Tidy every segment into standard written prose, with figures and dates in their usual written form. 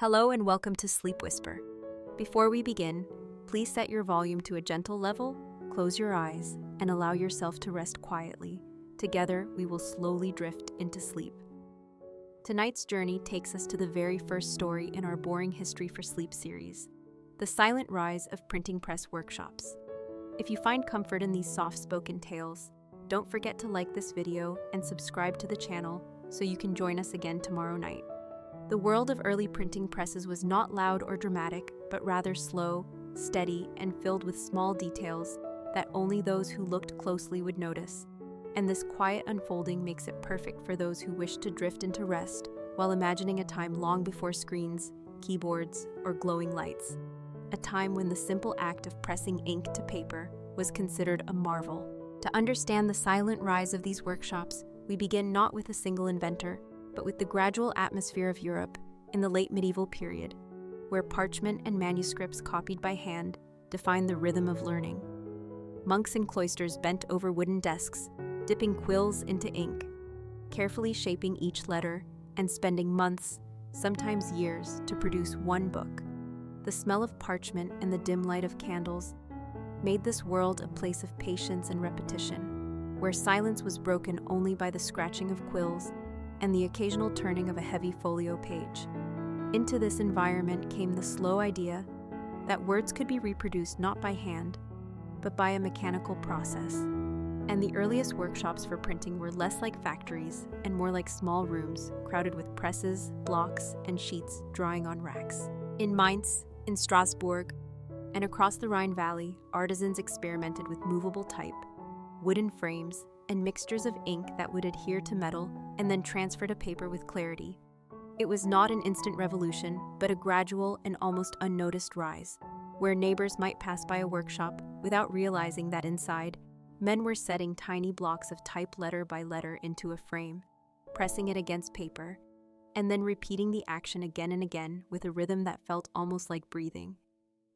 Hello and welcome to Sleep Whisper. Before we begin, please set your volume to a gentle level, close your eyes, and allow yourself to rest quietly. Together, we will slowly drift into sleep. Tonight's journey takes us to the very first story in our Boring History for Sleep series, the silent rise of printing press workshops. If you find comfort in these soft-spoken tales, don't forget to like this video and subscribe to the channel so you can join us again tomorrow night. The world of early printing presses was not loud or dramatic, but rather slow, steady, and filled with small details that only those who looked closely would notice. And this quiet unfolding makes it perfect for those who wish to drift into rest while imagining a time long before screens, keyboards, or glowing lights. A time when the simple act of pressing ink to paper was considered a marvel. To understand the silent rise of these workshops, we begin not with a single inventor, but with the gradual atmosphere of Europe in the late medieval period, where parchment and manuscripts copied by hand defined the rhythm of learning. Monks in cloisters bent over wooden desks, dipping quills into ink, carefully shaping each letter and spending months, sometimes years, to produce one book. The smell of parchment and the dim light of candles made this world a place of patience and repetition, where silence was broken only by the scratching of quills and the occasional turning of a heavy folio page. Into this environment came the slow idea that words could be reproduced not by hand, but by a mechanical process. And the earliest workshops for printing were less like factories and more like small rooms crowded with presses, blocks, and sheets drying on racks. In Mainz, in Strasbourg, and across the Rhine Valley, artisans experimented with movable type, wooden frames, and mixtures of ink that would adhere to metal and then transfer to paper with clarity. It was not an instant revolution, but a gradual and almost unnoticed rise, where neighbors might pass by a workshop without realizing that inside, men were setting tiny blocks of type letter by letter into a frame, pressing it against paper, and then repeating the action again and again with a rhythm that felt almost like breathing.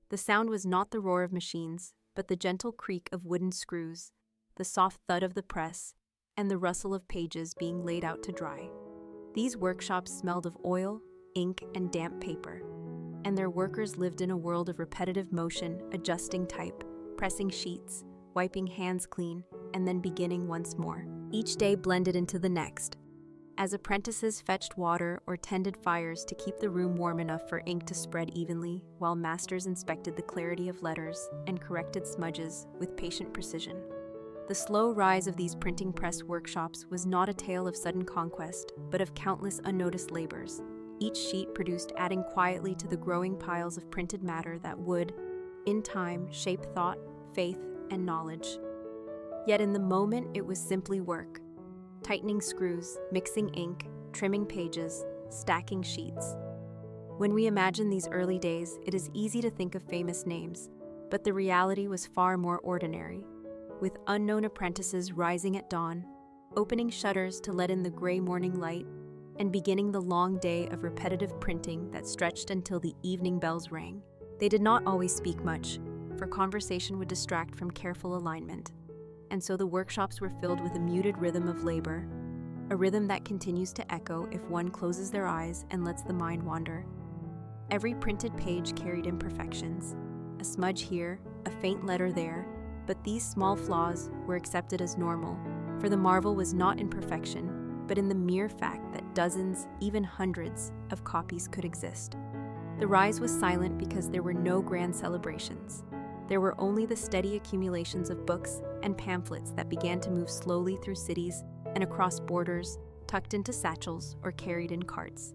The sound was not the roar of machines, but the gentle creak of wooden screws, the soft thud of the press, and the rustle of pages being laid out to dry. These workshops smelled of oil, ink, and damp paper, and their workers lived in a world of repetitive motion, adjusting type, pressing sheets, wiping hands clean, and then beginning once more. Each day blended into the next, as apprentices fetched water or tended fires to keep the room warm enough for ink to spread evenly, while masters inspected the clarity of letters and corrected smudges with patient precision. The slow rise of these printing press workshops was not a tale of sudden conquest, but of countless unnoticed labors, each sheet produced adding quietly to the growing piles of printed matter that would, in time, shape thought, faith, and knowledge. Yet in the moment, it was simply work. Tightening screws, mixing ink, trimming pages, stacking sheets. When we imagine these early days, it is easy to think of famous names, but the reality was far more ordinary, with unknown apprentices rising at dawn, opening shutters to let in the gray morning light, and beginning the long day of repetitive printing that stretched until the evening bells rang. They did not always speak much, for conversation would distract from careful alignment, and so the workshops were filled with a muted rhythm of labor, a rhythm that continues to echo if one closes their eyes and lets the mind wander. Every printed page carried imperfections, a smudge here, a faint letter there, but these small flaws were accepted as normal, for the marvel was not in perfection, but in the mere fact that dozens, even hundreds, of copies could exist. The rise was silent because there were no grand celebrations. There were only the steady accumulations of books and pamphlets that began to move slowly through cities and across borders, tucked into satchels or carried in carts.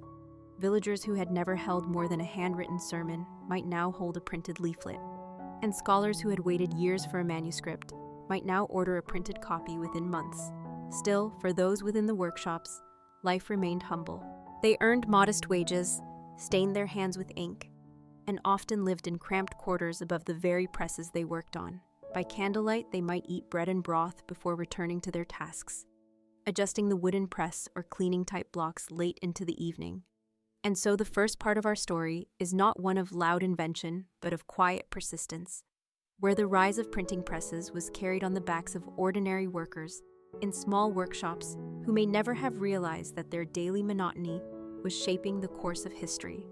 Villagers who had never held more than a handwritten sermon might now hold a printed leaflet, and scholars who had waited years for a manuscript might now order a printed copy within months. Still, for those within the workshops, life remained humble. They earned modest wages, stained their hands with ink, and often lived in cramped quarters above the very presses they worked on. By candlelight, they might eat bread and broth before returning to their tasks, adjusting the wooden press or cleaning type blocks late into the evening. And so the first part of our story is not one of loud invention, but of quiet persistence, where the rise of printing presses was carried on the backs of ordinary workers in small workshops who may never have realized that their daily monotony was shaping the course of history.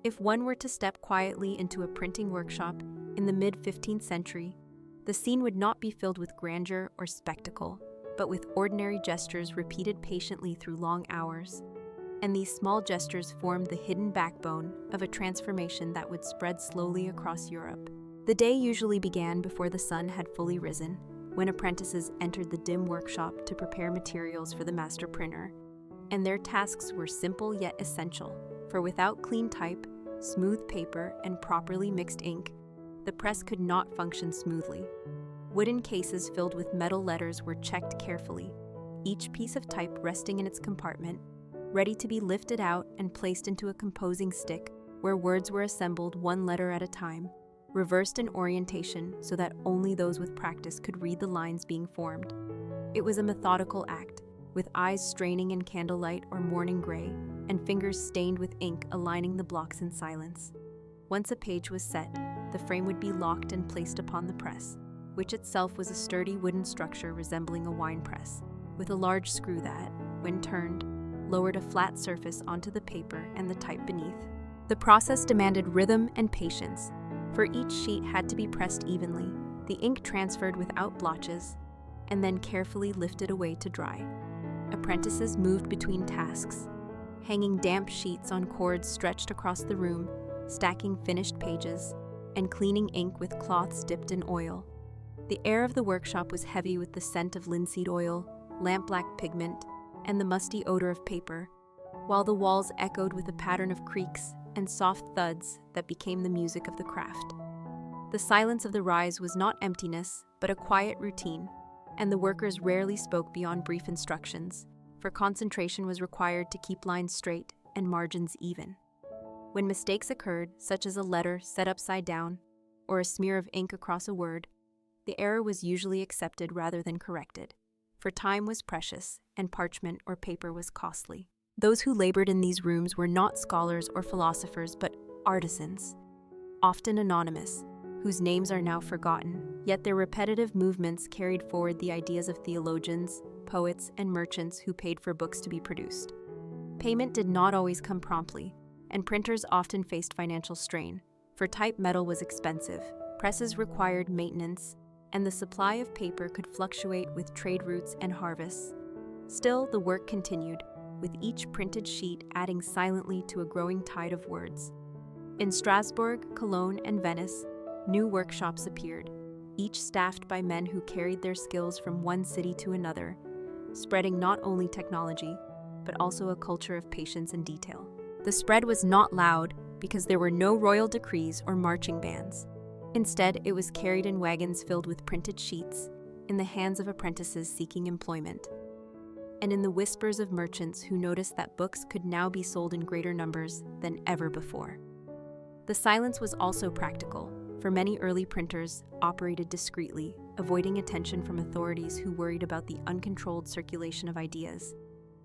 If one were to step quietly into a printing workshop in the mid-15th century, the scene would not be filled with grandeur or spectacle, but with ordinary gestures repeated patiently through long hours. And these small gestures formed the hidden backbone of a transformation that would spread slowly across Europe. The day usually began before the sun had fully risen, when apprentices entered the dim workshop to prepare materials for the master printer. And their tasks were simple yet essential, for without clean type, smooth paper, and properly mixed ink, the press could not function smoothly. Wooden cases filled with metal letters were checked carefully, each piece of type resting in its compartment, ready to be lifted out and placed into a composing stick where words were assembled one letter at a time, reversed in orientation so that only those with practice could read the lines being formed. It was a methodical act, with eyes straining in candlelight or morning gray, and fingers stained with ink aligning the blocks in silence. Once a page was set, the frame would be locked and placed upon the press, which itself was a sturdy wooden structure resembling a wine press, with a large screw that, when turned, lowered a flat surface onto the paper and the type beneath. The process demanded rhythm and patience, for each sheet had to be pressed evenly, the ink transferred without blotches, and then carefully lifted away to dry. Apprentices moved between tasks, hanging damp sheets on cords stretched across the room, stacking finished pages, and cleaning ink with cloths dipped in oil. The air of the workshop was heavy with the scent of linseed oil, lampblack pigment, and the musty odor of paper, while the walls echoed with a pattern of creaks and soft thuds that became the music of the craft. The silence of the rise was not emptiness, but a quiet routine, and the workers rarely spoke beyond brief instructions, for concentration was required to keep lines straight and margins even. When mistakes occurred, such as a letter set upside down or a smear of ink across a word, the error was usually accepted rather than corrected, for time was precious and parchment or paper was costly. Those who labored in these rooms were not scholars or philosophers, but artisans, often anonymous, whose names are now forgotten, yet their repetitive movements carried forward the ideas of theologians, poets, and merchants who paid for books to be produced. Payment did not always come promptly, and printers often faced financial strain, for type metal was expensive, presses required maintenance, and the supply of paper could fluctuate with trade routes and harvests. Still, the work continued, with each printed sheet adding silently to a growing tide of words. In Strasbourg, Cologne, and Venice, new workshops appeared, each staffed by men who carried their skills from one city to another, spreading not only technology, but also a culture of patience and detail. The spread was not loud because there were no royal decrees or marching bands. Instead, it was carried in wagons filled with printed sheets, in the hands of apprentices seeking employment, and in the whispers of merchants who noticed that books could now be sold in greater numbers than ever before. The silence was also practical, for many early printers operated discreetly, avoiding attention from authorities who worried about the uncontrolled circulation of ideas.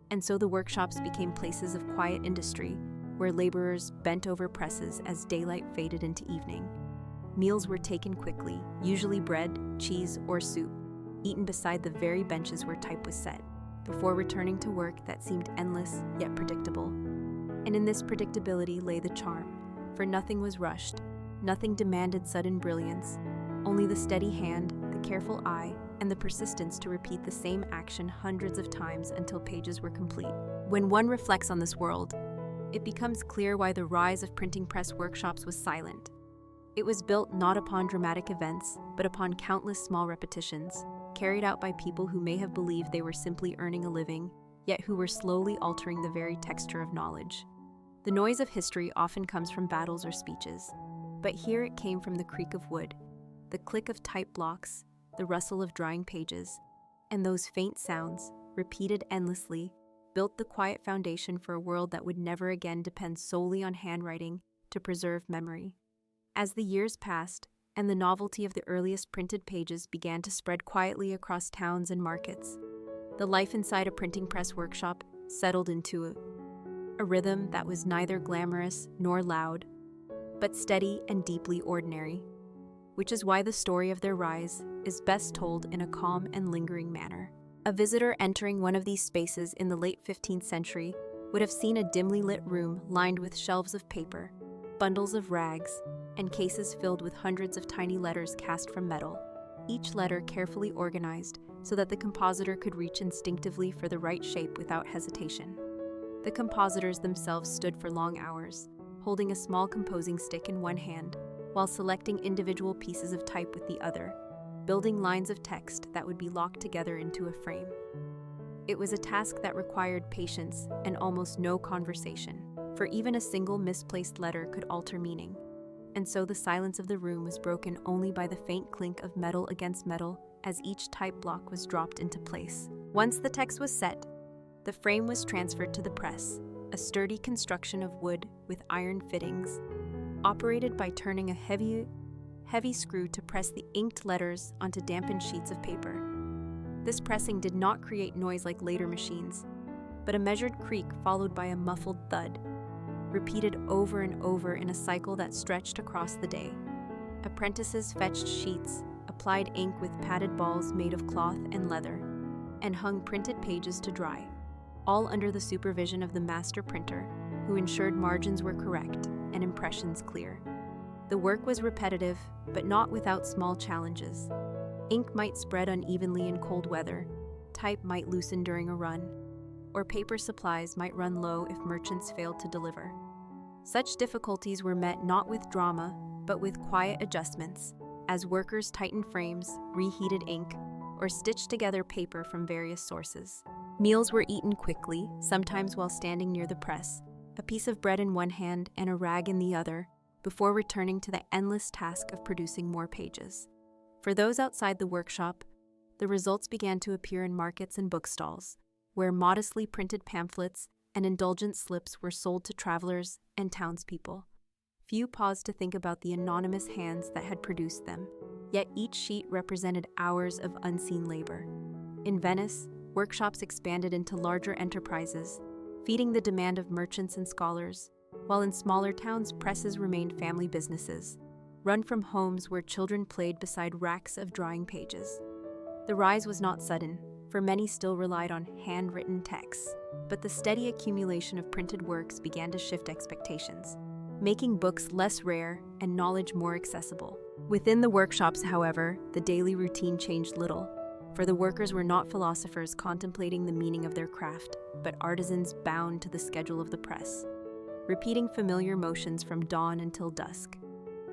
And so the workshops became places of quiet industry, where laborers bent over presses as daylight faded into evening. Meals were taken quickly, usually bread, cheese, or soup, eaten beside the very benches where type was set, before returning to work that seemed endless yet predictable. And in this predictability lay the charm, for nothing was rushed, nothing demanded sudden brilliance, only the steady hand, the careful eye, and the persistence to repeat the same action hundreds of times until pages were complete. When one reflects on this world, it becomes clear why the rise of printing press workshops was silent. It was built not upon dramatic events, but upon countless small repetitions, carried out by people who may have believed they were simply earning a living, yet who were slowly altering the very texture of knowledge. The noise of history often comes from battles or speeches, but here it came from the creak of wood, the click of type blocks, the rustle of drying pages, and those faint sounds, repeated endlessly, built the quiet foundation for a world that would never again depend solely on handwriting to preserve memory. As the years passed, and the novelty of the earliest printed pages began to spread quietly across towns and markets, the life inside a printing press workshop settled into a rhythm that was neither glamorous nor loud, but steady and deeply ordinary, which is why the story of their rise is best told in a calm and lingering manner. A visitor entering one of these spaces in the late 15th century would have seen a dimly lit room lined with shelves of paper, bundles of rags, and cases filled with hundreds of tiny letters cast from metal, each letter carefully organized so that the compositor could reach instinctively for the right shape without hesitation. The compositors themselves stood for long hours, holding a small composing stick in one hand, while selecting individual pieces of type with the other, building lines of text that would be locked together into a frame. It was a task that required patience and almost no conversation, for even a single misplaced letter could alter meaning, and so the silence of the room was broken only by the faint clink of metal against metal as each type block was dropped into place. Once the text was set, the frame was transferred to the press, a sturdy construction of wood with iron fittings, operated by turning a heavy screw to press the inked letters onto dampened sheets of paper. This pressing did not create noise like later machines, but a measured creak followed by a muffled thud, repeated over and over in a cycle that stretched across the day. Apprentices fetched sheets, applied ink with padded balls made of cloth and leather, and hung printed pages to dry, all under the supervision of the master printer, who ensured margins were correct and impressions clear. The work was repetitive, but not without small challenges. Ink might spread unevenly in cold weather, type might loosen during a run, or paper supplies might run low if merchants failed to deliver. Such difficulties were met not with drama, but with quiet adjustments, as workers tightened frames, reheated ink, or stitched together paper from various sources. Meals were eaten quickly, sometimes while standing near the press, a piece of bread in one hand and a rag in the other, before returning to the endless task of producing more pages. For those outside the workshop, the results began to appear in markets and bookstalls, where modestly printed pamphlets and indulgent slips were sold to travelers and townspeople. Few paused to think about the anonymous hands that had produced them, yet each sheet represented hours of unseen labor. In Venice, workshops expanded into larger enterprises, feeding the demand of merchants and scholars, while in smaller towns presses remained family businesses, run from homes where children played beside racks of drying pages. The rise was not sudden, for many still relied on handwritten texts, but the steady accumulation of printed works began to shift expectations, making books less rare and knowledge more accessible. Within the workshops, however, the daily routine changed little, for the workers were not philosophers contemplating the meaning of their craft, but artisans bound to the schedule of the press, repeating familiar motions from dawn until dusk.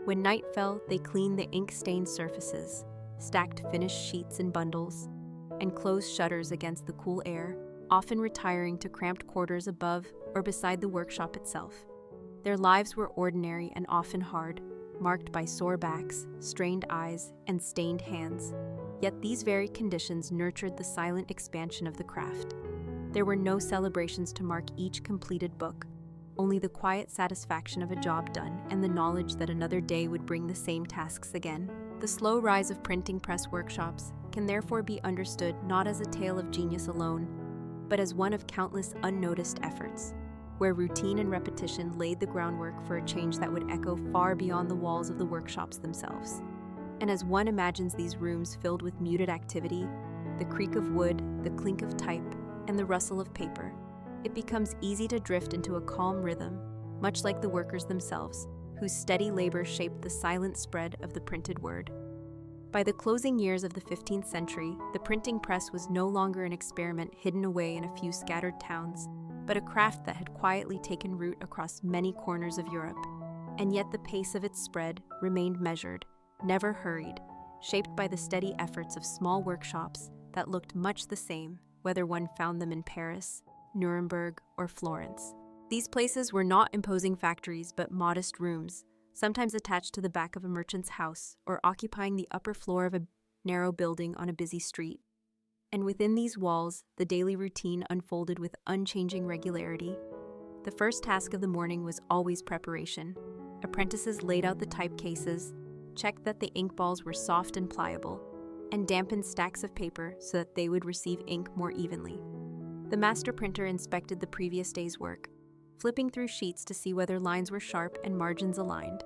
When night fell, they cleaned the ink-stained surfaces, stacked finished sheets in bundles, and closed shutters against the cool air, often retiring to cramped quarters above or beside the workshop itself. Their lives were ordinary and often hard, marked by sore backs, strained eyes, and stained hands. Yet these very conditions nurtured the silent expansion of the craft. There were no celebrations to mark each completed book, only the quiet satisfaction of a job done and the knowledge that another day would bring the same tasks again. The slow rise of printing press workshops can therefore be understood not as a tale of genius alone, but as one of countless unnoticed efforts, where routine and repetition laid the groundwork for a change that would echo far beyond the walls of the workshops themselves. And as one imagines these rooms filled with muted activity, the creak of wood, the clink of type, and the rustle of paper, it becomes easy to drift into a calm rhythm, much like the workers themselves, whose steady labor shaped the silent spread of the printed word. By the closing years of the 15th century, the printing press was no longer an experiment hidden away in a few scattered towns, but a craft that had quietly taken root across many corners of Europe. And yet the pace of its spread remained measured, never hurried, shaped by the steady efforts of small workshops that looked much the same, whether one found them in Paris, Nuremberg, or Florence. These places were not imposing factories but modest rooms, sometimes attached to the back of a merchant's house or occupying the upper floor of a narrow building on a busy street. And within these walls, the daily routine unfolded with unchanging regularity. The first task of the morning was always preparation. Apprentices laid out the type cases, checked that the ink balls were soft and pliable, and dampened stacks of paper so that they would receive ink more evenly. The master printer inspected the previous day's work, flipping through sheets to see whether lines were sharp and margins aligned,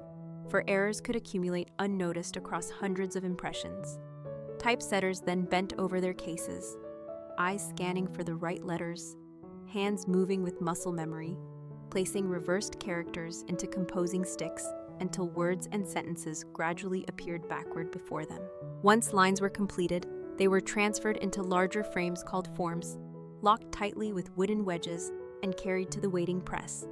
for errors could accumulate unnoticed across hundreds of impressions. Typesetters then bent over their cases, eyes scanning for the right letters, hands moving with muscle memory, placing reversed characters into composing sticks until words and sentences gradually appeared backward before them. Once lines were completed, they were transferred into larger frames called forms, locked tightly with wooden wedges, and carried to the waiting press.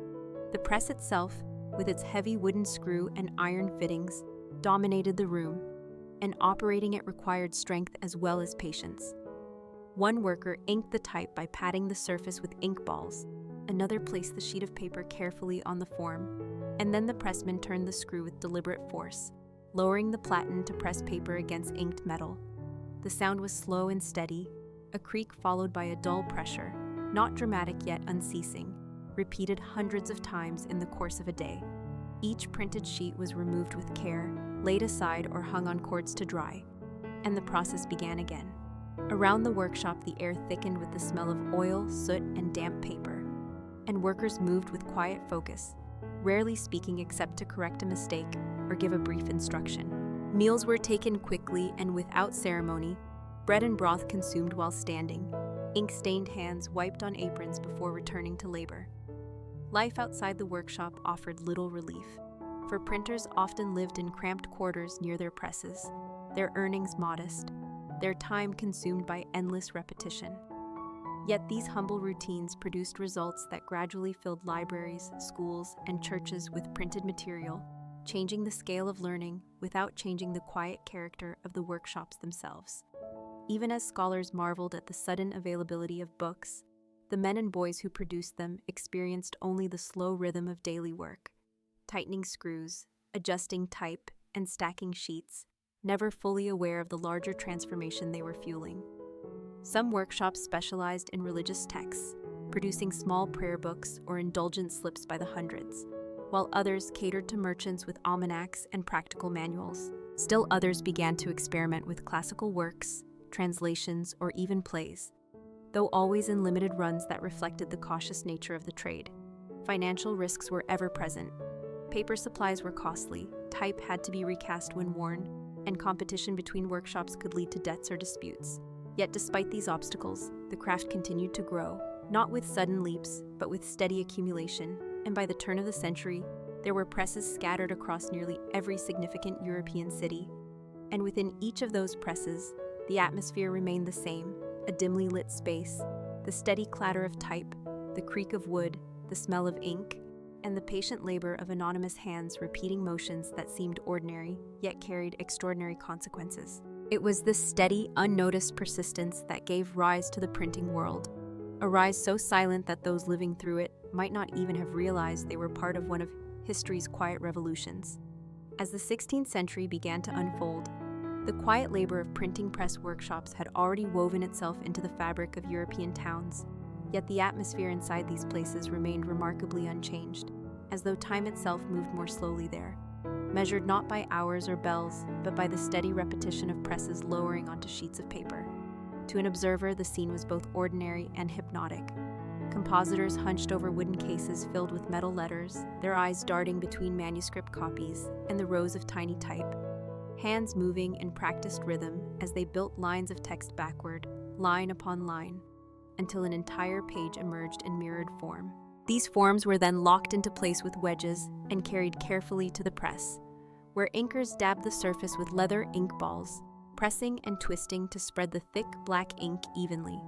The press itself, with its heavy wooden screw and iron fittings, dominated the room, and operating it required strength as well as patience. One worker inked the type by patting the surface with ink balls, another placed the sheet of paper carefully on the form, and then the pressman turned the screw with deliberate force, lowering the platen to press paper against inked metal. The sound was slow and steady, a creak followed by a dull pressure, not dramatic yet unceasing, repeated hundreds of times in the course of a day. Each printed sheet was removed with care, laid aside or hung on cords to dry, and the process began again. Around the workshop, the air thickened with the smell of oil, soot, and damp paper, and workers moved with quiet focus, rarely speaking except to correct a mistake or give a brief instruction. Meals were taken quickly and without ceremony, bread and broth consumed while standing, ink-stained hands wiped on aprons before returning to labor. Life outside the workshop offered little relief, for printers often lived in cramped quarters near their presses, their earnings modest, their time consumed by endless repetition. Yet these humble routines produced results that gradually filled libraries, schools, and churches with printed material, changing the scale of learning without changing the quiet character of the workshops themselves. Even as scholars marveled at the sudden availability of books, the men and boys who produced them experienced only the slow rhythm of daily work, tightening screws, adjusting type, and stacking sheets, never fully aware of the larger transformation they were fueling. Some workshops specialized in religious texts, producing small prayer books or indulgent slips by the hundreds, while others catered to merchants with almanacs and practical manuals. Still others began to experiment with classical works, translations, or even plays, though always in limited runs that reflected the cautious nature of the trade. Financial risks were ever present. Paper supplies were costly, type had to be recast when worn, and competition between workshops could lead to debts or disputes. Yet despite these obstacles, the craft continued to grow, not with sudden leaps, but with steady accumulation, and by the turn of the century, there were presses scattered across nearly every significant European city. And within each of those presses, the atmosphere remained the same, a dimly lit space, the steady clatter of type, the creak of wood, the smell of ink, and the patient labor of anonymous hands repeating motions that seemed ordinary, yet carried extraordinary consequences. It was this steady, unnoticed persistence that gave rise to the printing world, a rise so silent that those living through it might not even have realized they were part of one of history's quiet revolutions. As the 16th century began to unfold, the quiet labor of printing press workshops had already woven itself into the fabric of European towns, yet the atmosphere inside these places remained remarkably unchanged, as though time itself moved more slowly there, measured not by hours or bells, but by the steady repetition of presses lowering onto sheets of paper. To an observer, the scene was both ordinary and hypnotic. Compositors hunched over wooden cases filled with metal letters, their eyes darting between manuscript copies and the rows of tiny type, hands moving in practiced rhythm as they built lines of text backward, line upon line, until an entire page emerged in mirrored form. These forms were then locked into place with wedges and carried carefully to the press, where inkers dabbed the surface with leather ink balls, pressing and twisting to spread the thick black ink evenly.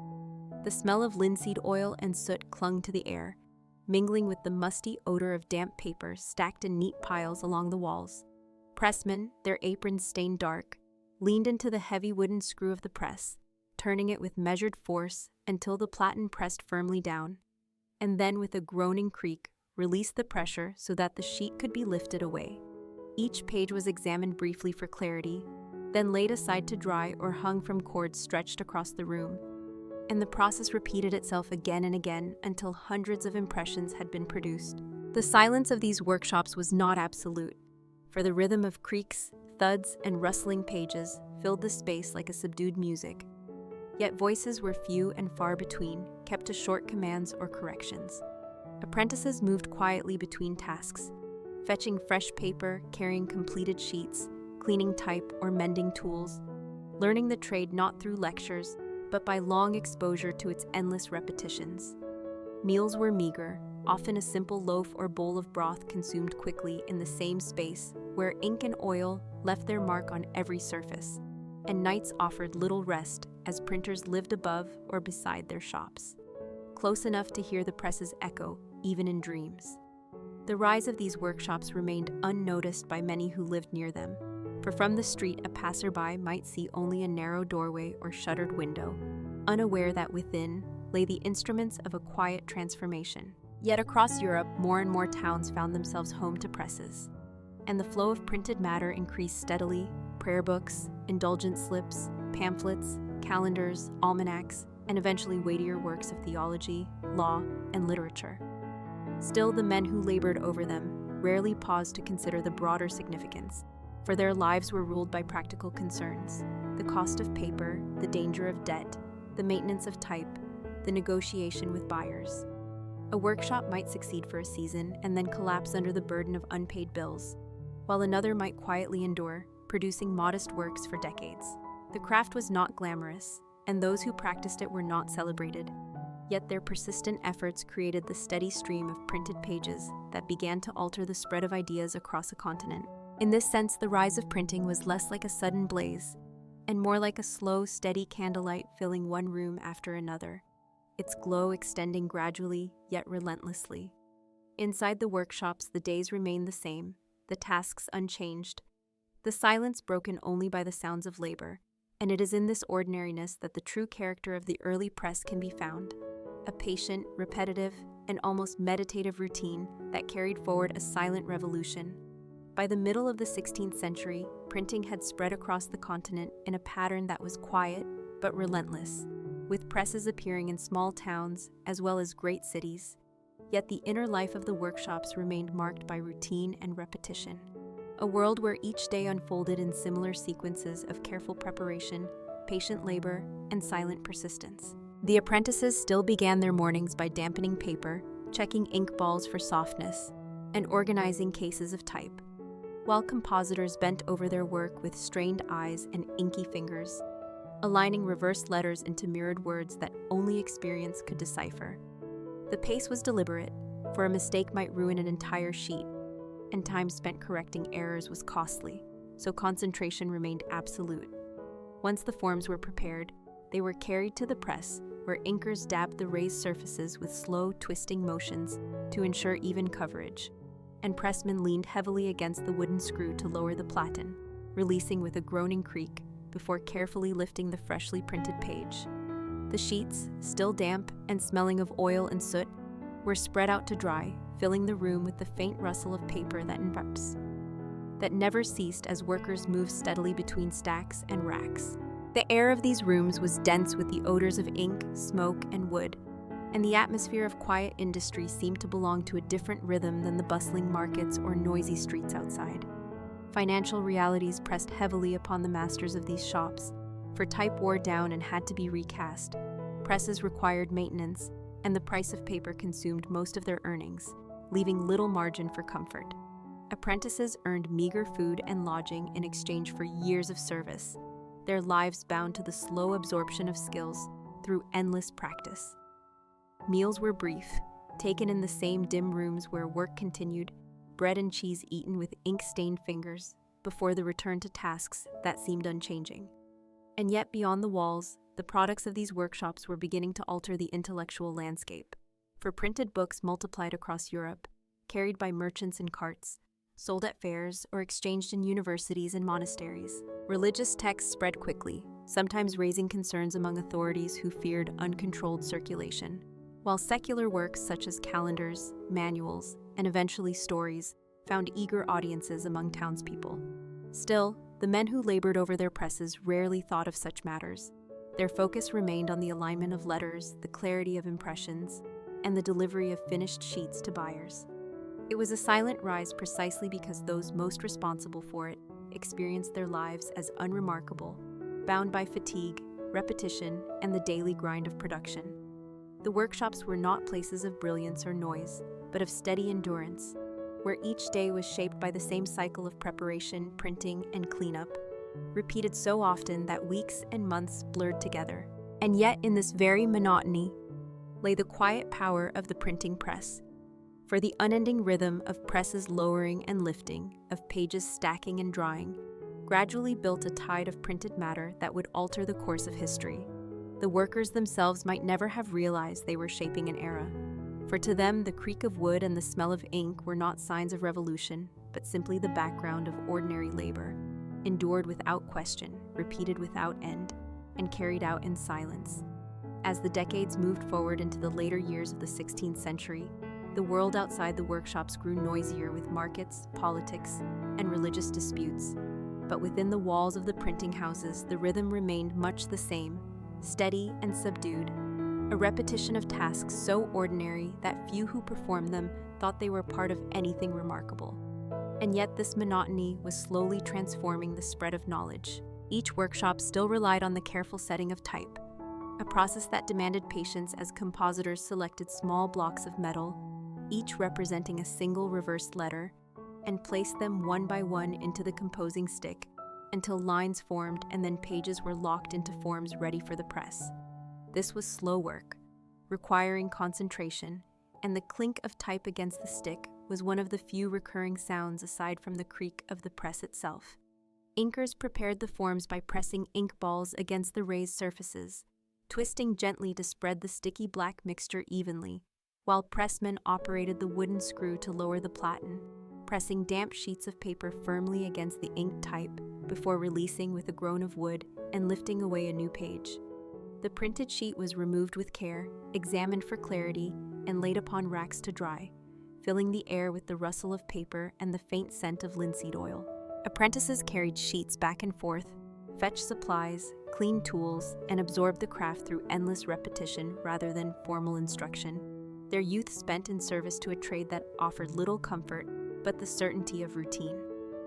The smell of linseed oil and soot clung to the air, mingling with the musty odor of damp paper stacked in neat piles along the walls. Pressmen, their aprons stained dark, leaned into the heavy wooden screw of the press, turning it with measured force until the platen pressed firmly down, and then with a groaning creak, released the pressure so that the sheet could be lifted away. Each page was examined briefly for clarity, then laid aside to dry or hung from cords stretched across the room, and the process repeated itself again and again until hundreds of impressions had been produced. The silence of these workshops was not absolute, for the rhythm of creaks, thuds, and rustling pages filled the space like a subdued music. Yet voices were few and far between, kept to short commands or corrections. Apprentices moved quietly between tasks, fetching fresh paper, carrying completed sheets, cleaning type, or mending tools, learning the trade not through lectures, but by long exposure to its endless repetitions. Meals were meager, often a simple loaf or bowl of broth consumed quickly in the same space where ink and oil left their mark on every surface, and nights offered little rest as printers lived above or beside their shops, close enough to hear the press's echo even in dreams. The rise of these workshops remained unnoticed by many who lived near them, for from the street a passerby might see only a narrow doorway or shuttered window, unaware that within lay the instruments of a quiet transformation. Yet across Europe, more and more towns found themselves home to presses, and the flow of printed matter increased steadily. Prayer books, indulgent slips, pamphlets, calendars, almanacs, and eventually weightier works of theology, law, and literature. Still, the men who labored over them rarely paused to consider the broader significance, for their lives were ruled by practical concerns: the cost of paper, the danger of debt, the maintenance of type, the negotiation with buyers. A workshop might succeed for a season and then collapse under the burden of unpaid bills, while another might quietly endure, producing modest works for decades. The craft was not glamorous, and those who practiced it were not celebrated. Yet their persistent efforts created the steady stream of printed pages that began to alter the spread of ideas across a continent. In this sense, the rise of printing was less like a sudden blaze, and more like a slow, steady candlelight filling one room after another, its glow extending gradually yet relentlessly. Inside the workshops, the days remained the same, the tasks unchanged, the silence broken only by the sounds of labor, and it is in this ordinariness that the true character of the early press can be found. A patient, repetitive, and almost meditative routine that carried forward a silent revolution. By the middle of the 16th century, printing had spread across the continent in a pattern that was quiet but relentless, with presses appearing in small towns as well as great cities. Yet the inner life of the workshops remained marked by routine and repetition. A world where each day unfolded in similar sequences of careful preparation, patient labor, and silent persistence. The apprentices still began their mornings by dampening paper, checking ink balls for softness, and organizing cases of type, while compositors bent over their work with strained eyes and inky fingers, aligning reversed letters into mirrored words that only experience could decipher. The pace was deliberate, for a mistake might ruin an entire sheet, and time spent correcting errors was costly, so concentration remained absolute. Once the forms were prepared, they were carried to the press, where inkers dabbed the raised surfaces with slow, twisting motions to ensure even coverage, and pressmen leaned heavily against the wooden screw to lower the platen, releasing with a groaning creak before carefully lifting the freshly printed page. The sheets, still damp and smelling of oil and soot, were spread out to dry, filling the room with the faint rustle of paper that never ceased as workers moved steadily between stacks and racks. The air of these rooms was dense with the odors of ink, smoke, and wood, and the atmosphere of quiet industry seemed to belong to a different rhythm than the bustling markets or noisy streets outside. Financial realities pressed heavily upon the masters of these shops, for type wore down and had to be recast. Presses required maintenance, and the price of paper consumed most of their earnings, leaving little margin for comfort. Apprentices earned meager food and lodging in exchange for years of service, their lives bound to the slow absorption of skills through endless practice. Meals were brief, taken in the same dim rooms where work continued, bread and cheese eaten with ink-stained fingers, before the return to tasks that seemed unchanging. And yet beyond the walls, the products of these workshops were beginning to alter the intellectual landscape. For printed books multiplied across Europe, carried by merchants in carts, sold at fairs, or exchanged in universities and monasteries. Religious texts spread quickly, sometimes raising concerns among authorities who feared uncontrolled circulation, while secular works such as calendars, manuals, and eventually stories found eager audiences among townspeople. Still, the men who labored over their presses rarely thought of such matters. Their focus remained on the alignment of letters, the clarity of impressions, and the delivery of finished sheets to buyers. It was a silent rise precisely because those most responsible for it experienced their lives as unremarkable, bound by fatigue, repetition, and the daily grind of production. The workshops were not places of brilliance or noise, but of steady endurance, where each day was shaped by the same cycle of preparation, printing, and cleanup, repeated so often that weeks and months blurred together. And yet in this very monotony lay the quiet power of the printing press, For the unending rhythm of presses lowering and lifting, of pages stacking and drying, gradually built a tide of printed matter that would alter the course of history. The workers themselves might never have realized they were shaping an era. For to them, the creak of wood and the smell of ink were not signs of revolution, but simply the background of ordinary labor, endured without question, repeated without end, and carried out in silence. As the decades moved forward into the later years of the 16th century, the world outside the workshops grew noisier with markets, politics, and religious disputes. But within the walls of the printing houses, the rhythm remained much the same, steady and subdued, a repetition of tasks so ordinary that few who performed them thought they were part of anything remarkable. And yet this monotony was slowly transforming the spread of knowledge. Each workshop still relied on the careful setting of type, a process that demanded patience as compositors selected small blocks of metal, each representing a single reversed letter, and placed them one by one into the composing stick until lines formed and then pages were locked into forms ready for the press. This was slow work, requiring concentration, and the clink of type against the stick was one of the few recurring sounds aside from the creak of the press itself. Inkers prepared the forms by pressing ink balls against the raised surfaces, twisting gently to spread the sticky black mixture evenly, while pressmen operated the wooden screw to lower the platen, pressing damp sheets of paper firmly against the inked type before releasing with a groan of wood and lifting away a new page. The printed sheet was removed with care, examined for clarity, and laid upon racks to dry, filling the air with the rustle of paper and the faint scent of linseed oil. Apprentices carried sheets back and forth, fetched supplies, cleaned tools, and absorbed the craft through endless repetition rather than formal instruction. Their youth spent in service to a trade that offered little comfort but the certainty of routine.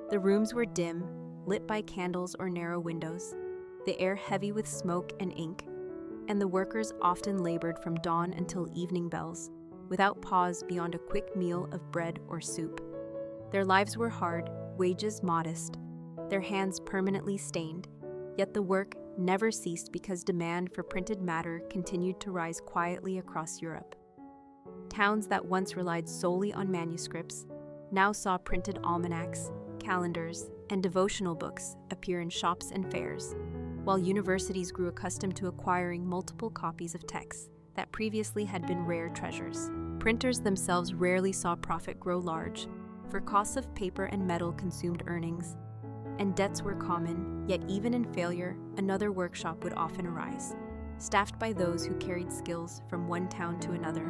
The rooms were dim, lit by candles or narrow windows, the air heavy with smoke and ink, and the workers often labored from dawn until evening bells, without pause beyond a quick meal of bread or soup. Their lives were hard, wages modest, their hands permanently stained, yet the work never ceased because demand for printed matter continued to rise quietly across Europe. Towns that once relied solely on manuscripts now saw printed almanacs, calendars, and devotional books appear in shops and fairs, while universities grew accustomed to acquiring multiple copies of texts that previously had been rare treasures. Printers themselves rarely saw profit grow large, for costs of paper and metal consumed earnings, and debts were common, yet even in failure, another workshop would often arise, staffed by those who carried skills from one town to another.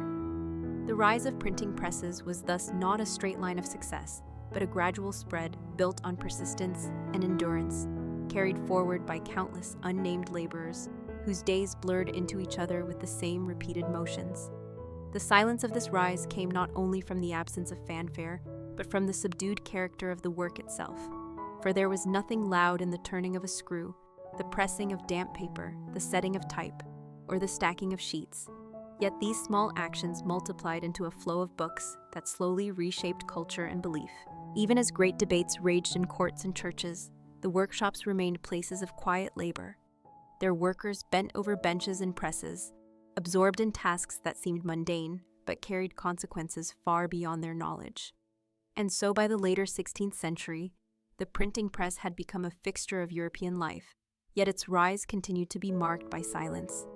The rise of printing presses was thus not a straight line of success, but a gradual spread built on persistence and endurance, carried forward by countless unnamed laborers whose days blurred into each other with the same repeated motions. The silence of this rise came not only from the absence of fanfare, but from the subdued character of the work itself. For there was nothing loud in the turning of a screw, the pressing of damp paper, the setting of type, or the stacking of sheets. Yet these small actions multiplied into a flow of books that slowly reshaped culture and belief. Even as great debates raged in courts and churches, the workshops remained places of quiet labor. Their workers bent over benches and presses, absorbed in tasks that seemed mundane but carried consequences far beyond their knowledge. And so by the later 16th century, the printing press had become a fixture of European life, yet its rise continued to be marked by silence.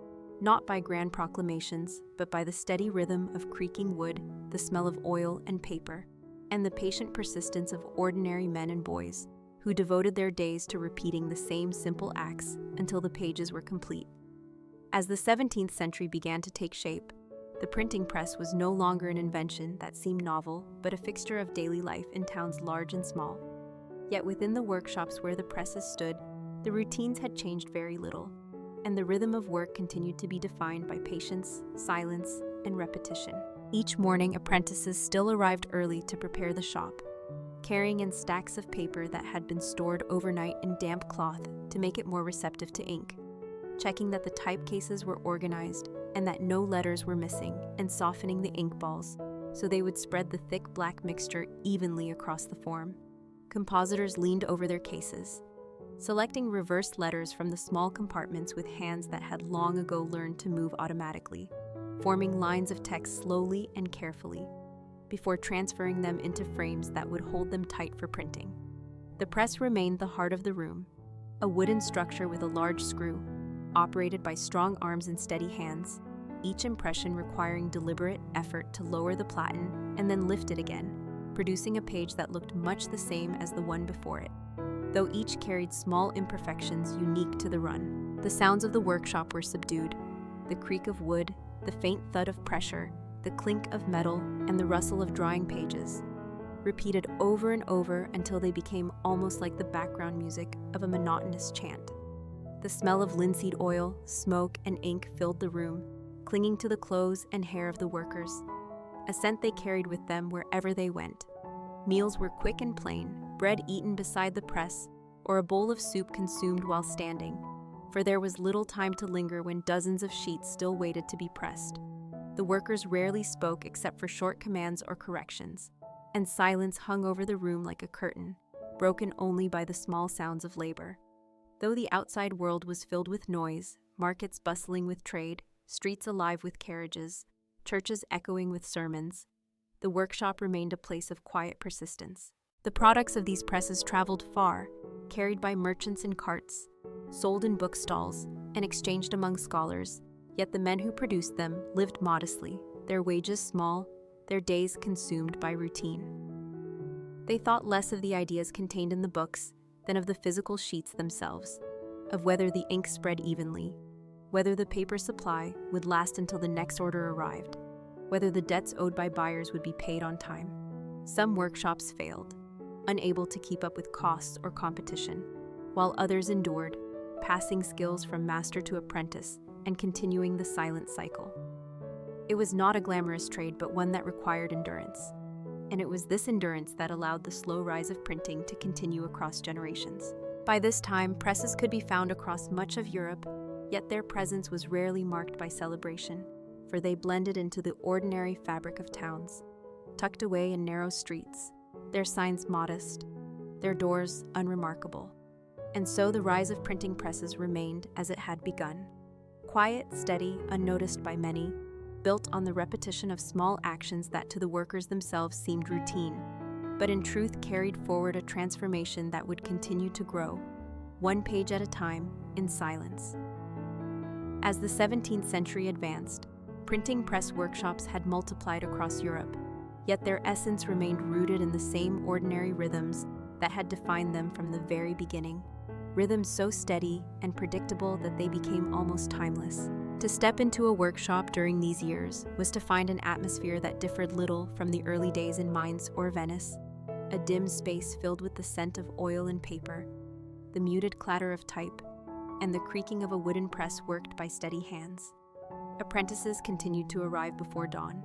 Not by grand proclamations, but by the steady rhythm of creaking wood, the smell of oil and paper, and the patient persistence of ordinary men and boys who devoted their days to repeating the same simple acts until the pages were complete. As the 17th century began to take shape, the printing press was no longer an invention that seemed novel, but a fixture of daily life in towns large and small. Yet within the workshops where the presses stood, the routines had changed very little, and the rhythm of work continued to be defined by patience, silence, and repetition. Each morning, apprentices still arrived early to prepare the shop, carrying in stacks of paper that had been stored overnight in damp cloth to make it more receptive to ink, checking that the type cases were organized and that no letters were missing, and softening the ink balls so they would spread the thick black mixture evenly across the form. Compositors leaned over their cases, selecting reversed letters from the small compartments with hands that had long ago learned to move automatically, forming lines of text slowly and carefully. before transferring them into frames that would hold them tight for printing. The press remained the heart of the room, a wooden structure with a large screw, operated by strong arms and steady hands, each impression requiring deliberate effort to lower the platen and then lift it again, producing a page that looked much the same as the one before it, though each carried small imperfections unique to the run. The sounds of the workshop were subdued. The creak of wood, the faint thud of pressure, the clink of metal, and the rustle of drying pages, repeated over and over until they became almost like the background music of a monotonous chant. The smell of linseed oil, smoke, and ink filled the room, clinging to the clothes and hair of the workers, a scent they carried with them wherever they went. Meals were quick and plain, bread eaten beside the press, or a bowl of soup consumed while standing, for there was little time to linger when dozens of sheets still waited to be pressed. The workers rarely spoke except for short commands or corrections, and silence hung over the room like a curtain, broken only by the small sounds of labor. Though the outside world was filled with noise, markets bustling with trade, streets alive with carriages, churches echoing with sermons, the workshop remained a place of quiet persistence. The products of these presses traveled far, carried by merchants in carts, sold in bookstalls, and exchanged among scholars, yet the men who produced them lived modestly, their wages small, their days consumed by routine. They thought less of the ideas contained in the books than of the physical sheets themselves, of whether the ink spread evenly, whether the paper supply would last until the next order arrived, whether the debts owed by buyers would be paid on time. Some workshops failed, unable to keep up with costs or competition, while others endured, passing skills from master to apprentice and continuing the silent cycle. It was not a glamorous trade, but one that required endurance. And it was this endurance that allowed the slow rise of printing to continue across generations. By this time, presses could be found across much of Europe, yet their presence was rarely marked by celebration, for they blended into the ordinary fabric of towns, tucked away in narrow streets, their signs modest, their doors unremarkable. And so the rise of printing presses remained as it had begun. Quiet, steady, unnoticed by many, built on the repetition of small actions that to the workers themselves seemed routine, but in truth carried forward a transformation that would continue to grow, one page at a time, in silence. As the 17th century advanced, printing press workshops had multiplied across Europe, yet their essence remained rooted in the same ordinary rhythms that had defined them from the very beginning, rhythms so steady and predictable that they became almost timeless. To step into a workshop during these years was to find an atmosphere that differed little from the early days in Mainz or Venice, a dim space filled with the scent of oil and paper, the muted clatter of type, and the creaking of a wooden press worked by steady hands. Apprentices continued to arrive before dawn,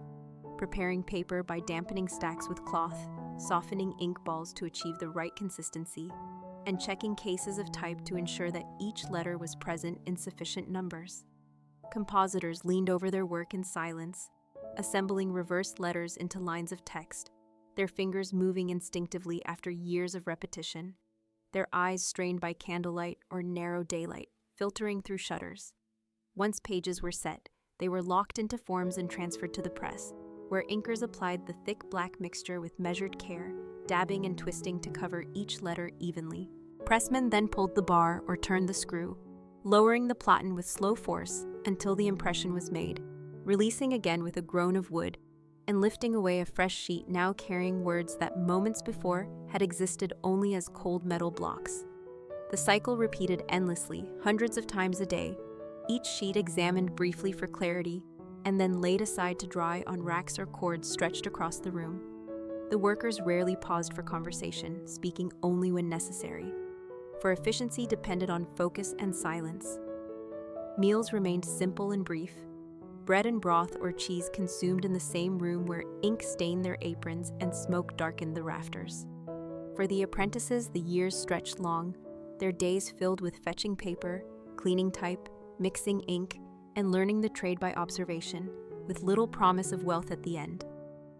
preparing paper by dampening stacks with cloth, softening ink balls to achieve the right consistency, and checking cases of type to ensure that each letter was present in sufficient numbers. Compositors leaned over their work in silence, assembling reversed letters into lines of text, their fingers moving instinctively after years of repetition, their eyes strained by candlelight or narrow daylight, filtering through shutters. Once pages were set, they were locked into forms and transferred to the press, where inkers applied the thick black mixture with measured care, dabbing and twisting to cover each letter evenly. Pressmen then pulled the bar or turned the screw, lowering the platen with slow force until the impression was made, releasing again with a groan of wood, and lifting away a fresh sheet now carrying words that moments before had existed only as cold metal blocks. The cycle repeated endlessly, hundreds of times a day, each sheet examined briefly for clarity, and then laid aside to dry on racks or cords stretched across the room. The workers rarely paused for conversation, speaking only when necessary, for efficiency depended on focus and silence. Meals remained simple and brief, bread and broth or cheese consumed in the same room where ink stained their aprons and smoke darkened the rafters. For the apprentices, the years stretched long, their days filled with fetching paper, cleaning type, mixing ink, and learning the trade by observation, with little promise of wealth at the end,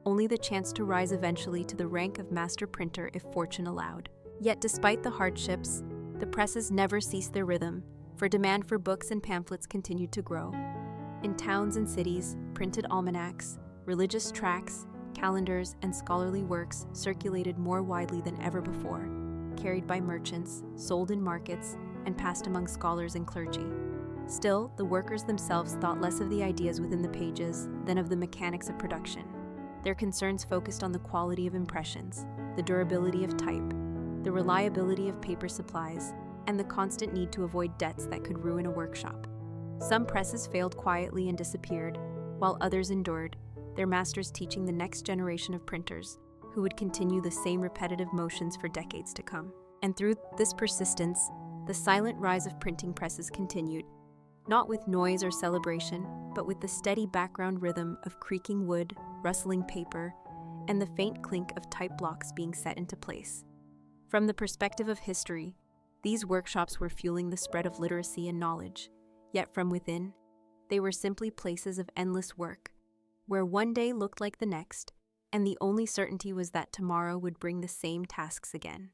only the chance to rise eventually to the rank of master printer if fortune allowed. Yet despite the hardships, the presses never ceased their rhythm, for demand for books and pamphlets continued to grow. In towns and cities, printed almanacs, religious tracts, calendars, and scholarly works circulated more widely than ever before, carried by merchants, sold in markets, and passed among scholars and clergy. Still, the workers themselves thought less of the ideas within the pages than of the mechanics of production. Their concerns focused on the quality of impressions, the durability of type, the reliability of paper supplies, and the constant need to avoid debts that could ruin a workshop. Some presses failed quietly and disappeared, while others endured, their masters teaching the next generation of printers, who would continue the same repetitive motions for decades to come. And through this persistence, the silent rise of printing presses continued, not with noise or celebration, but with the steady background rhythm of creaking wood, rustling paper, and the faint clink of type blocks being set into place. From the perspective of history, these workshops were fueling the spread of literacy and knowledge, yet from within, they were simply places of endless work, where one day looked like the next, and the only certainty was that tomorrow would bring the same tasks again.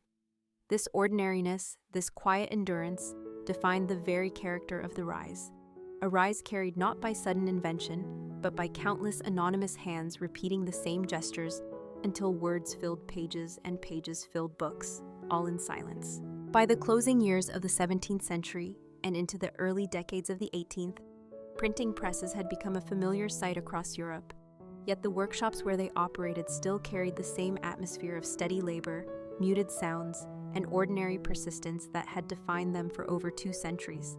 This ordinariness, this quiet endurance, defined the very character of the rise, a rise carried not by sudden invention, but by countless anonymous hands repeating the same gestures until words filled pages and pages filled books, all in silence. By the closing years of the 17th century and into the early decades of the 18th, printing presses had become a familiar sight across Europe, yet the workshops where they operated still carried the same atmosphere of steady labor, muted sounds, and ordinary persistence that had defined them for over 2 centuries.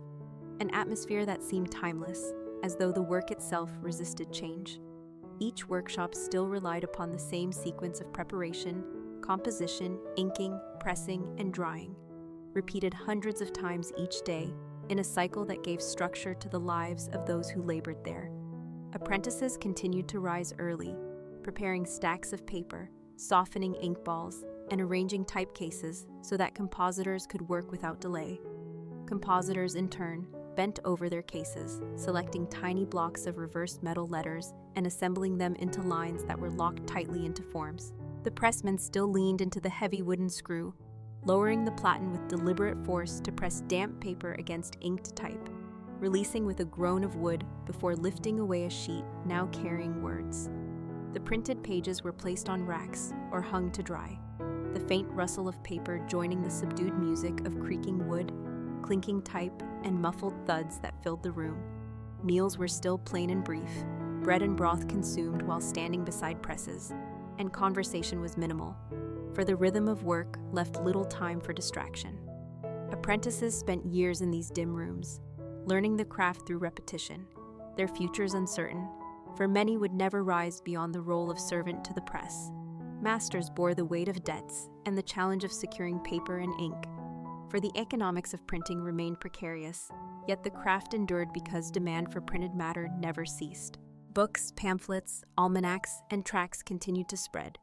An atmosphere that seemed timeless, as though the work itself resisted change. Each workshop still relied upon the same sequence of preparation, composition, inking, pressing, and drying, repeated hundreds of times each day in a cycle that gave structure to the lives of those who labored there. Apprentices continued to rise early, preparing stacks of paper, softening ink balls, and arranging type cases so that compositors could work without delay. Compositors, in turn, bent over their cases, selecting tiny blocks of reversed metal letters and assembling them into lines that were locked tightly into forms. The pressmen still leaned into the heavy wooden screw, lowering the platen with deliberate force to press damp paper against inked type, releasing with a groan of wood before lifting away a sheet now carrying words. The printed pages were placed on racks or hung to dry, the faint rustle of paper joining the subdued music of creaking wood, clinking type, and muffled thuds that filled the room. Meals were still plain and brief, bread and broth consumed while standing beside presses, and conversation was minimal, for the rhythm of work left little time for distraction. Apprentices spent years in these dim rooms, learning the craft through repetition, their futures uncertain, for many would never rise beyond the role of servant to the press. Masters bore the weight of debts and the challenge of securing paper and ink, for the economics of printing remained precarious, yet the craft endured because demand for printed matter never ceased. Books, pamphlets, almanacs, and tracts continued to spread,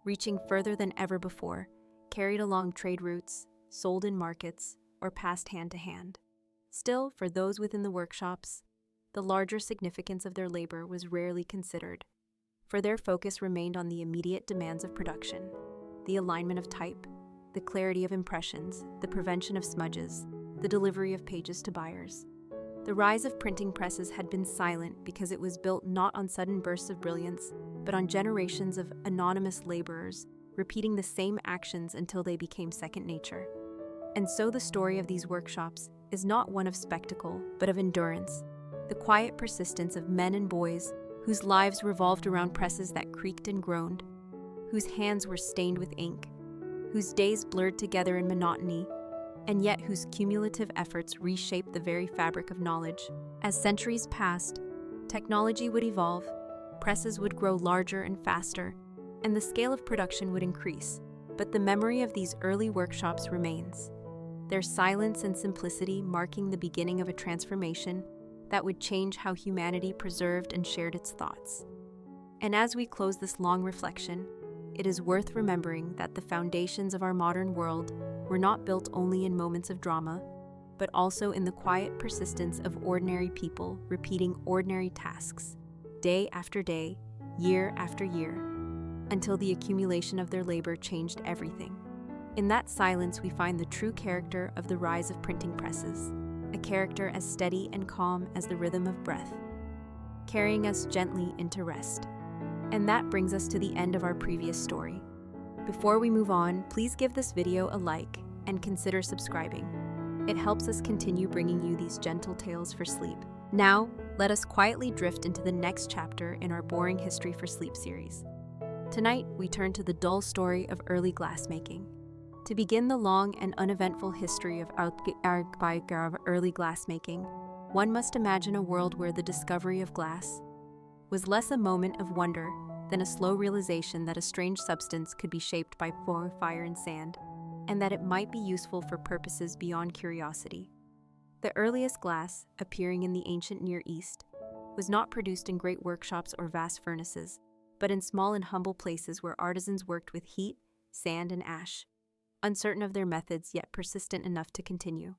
reaching further than ever before, carried along trade routes, sold in markets, or passed hand to hand. Still, for those within the workshops, the larger significance of their labor was rarely considered, for their focus remained on the immediate demands of production, the alignment of type, the clarity of impressions, the prevention of smudges, the delivery of pages to buyers. The rise of printing presses had been silent because it was built not on sudden bursts of brilliance, but on generations of anonymous laborers repeating the same actions until they became second nature. And so the story of these workshops is not one of spectacle, but of endurance, the quiet persistence of men and boys whose lives revolved around presses that creaked and groaned, whose hands were stained with ink, whose days blurred together in monotony, and yet whose cumulative efforts reshaped the very fabric of knowledge. As centuries passed, technology would evolve, presses would grow larger and faster, and the scale of production would increase, but the memory of these early workshops remains, their silence and simplicity marking the beginning of a transformation that would change how humanity preserved and shared its thoughts. And as we close this long reflection, it is worth remembering that the foundations of our modern world were not built only in moments of drama, but also in the quiet persistence of ordinary people repeating ordinary tasks, day after day, year after year, until the accumulation of their labor changed everything. In that silence, we find the true character of the rise of printing presses, a character as steady and calm as the rhythm of breath, carrying us gently into rest. And that brings us to the end of our previous story. Before we move on, please give this video a like and consider subscribing. It helps us continue bringing you these gentle tales for sleep. Now, let us quietly drift into the next chapter in our Boring History for Sleep series. Tonight, we turn to the dull story of early glassmaking. To begin the long and uneventful history of early glassmaking, one must imagine a world where the discovery of glass was less a moment of wonder than a slow realization that a strange substance could be shaped by fire and sand, and that it might be useful for purposes beyond curiosity. The earliest glass, appearing in the ancient Near East, was not produced in great workshops or vast furnaces, but in small and humble places where artisans worked with heat, sand, and ash, uncertain of their methods yet persistent enough to continue.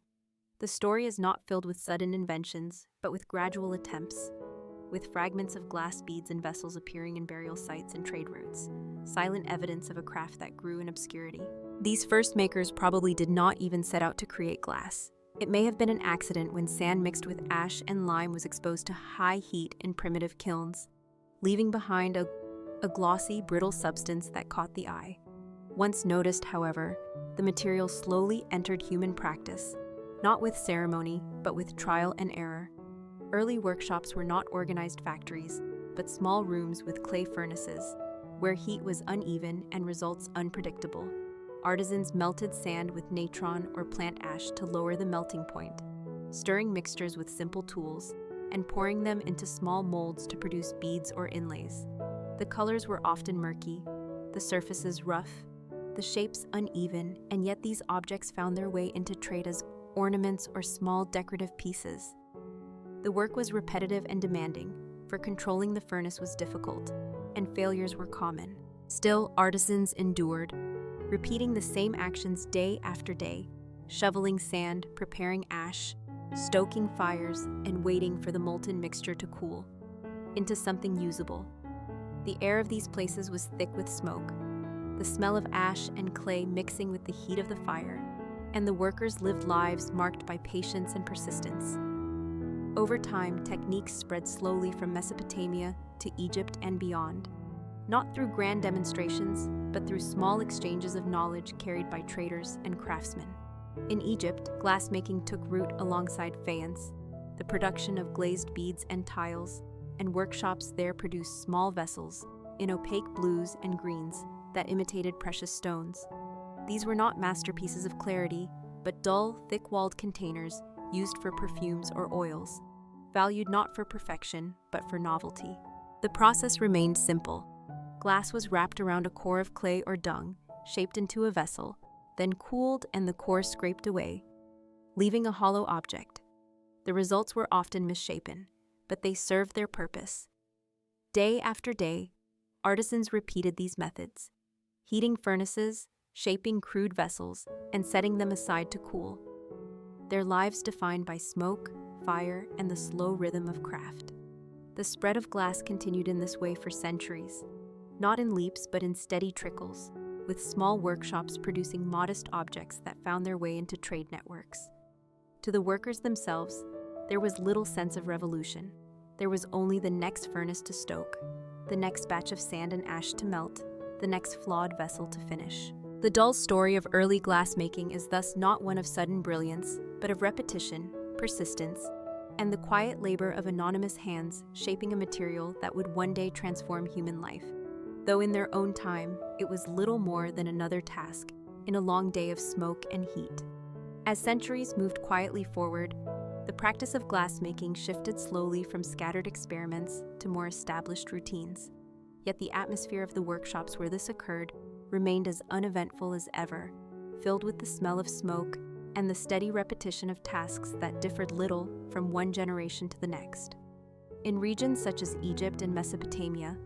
The story is not filled with sudden inventions, but with gradual attempts, with fragments of glass beads and vessels appearing in burial sites and trade routes, silent evidence of a craft that grew in obscurity. These first makers probably did not even set out to create glass. It may have been an accident when sand mixed with ash and lime was exposed to high heat in primitive kilns, leaving behind a glossy, brittle substance that caught the eye. Once noticed, however, the material slowly entered human practice, not with ceremony, but with trial and error. Early workshops were not organized factories, but small rooms with clay furnaces, where heat was uneven and results unpredictable. Artisans melted sand with natron or plant ash to lower the melting point, stirring mixtures with simple tools, and pouring them into small molds to produce beads or inlays. The colors were often murky, the surfaces rough, the shapes uneven, and yet these objects found their way into trade as ornaments or small decorative pieces. The work was repetitive and demanding, for controlling the furnace was difficult, and failures were common. Still, artisans endured, repeating the same actions day after day, shoveling sand, preparing ash, stoking fires, and waiting for the molten mixture to cool into something usable. The air of these places was thick with smoke, the smell of ash and clay mixing with the heat of the fire, and the workers lived lives marked by patience and persistence. Over time, techniques spread slowly from Mesopotamia to Egypt and beyond, not through grand demonstrations, but through small exchanges of knowledge carried by traders and craftsmen. In Egypt, glassmaking took root alongside faience, the production of glazed beads and tiles, and workshops there produced small vessels in opaque blues and greens that imitated precious stones. These were not masterpieces of clarity, but dull, thick-walled containers used for perfumes or oils, valued not for perfection, but for novelty. The process remained simple. Glass was wrapped around a core of clay or dung, shaped into a vessel, then cooled and the core scraped away, leaving a hollow object. The results were often misshapen, but they served their purpose. Day after day, artisans repeated these methods, heating furnaces, shaping crude vessels, and setting them aside to cool. Their lives defined by smoke, fire, and the slow rhythm of craft. The spread of glass continued in this way for centuries, not in leaps but in steady trickles, with small workshops producing modest objects that found their way into trade networks. To the workers themselves, there was little sense of revolution. There was only the next furnace to stoke, the next batch of sand and ash to melt, the next flawed vessel to finish. The dull story of early glassmaking is thus not one of sudden brilliance, but of repetition, persistence, and the quiet labor of anonymous hands shaping a material that would one day transform human life. Though in their own time, it was little more than another task in a long day of smoke and heat. As centuries moved quietly forward, the practice of glassmaking shifted slowly from scattered experiments to more established routines. Yet the atmosphere of the workshops where this occurred remained as uneventful as ever, filled with the smell of smoke and the steady repetition of tasks that differed little from one generation to the next. In regions such as Egypt and Mesopotamia,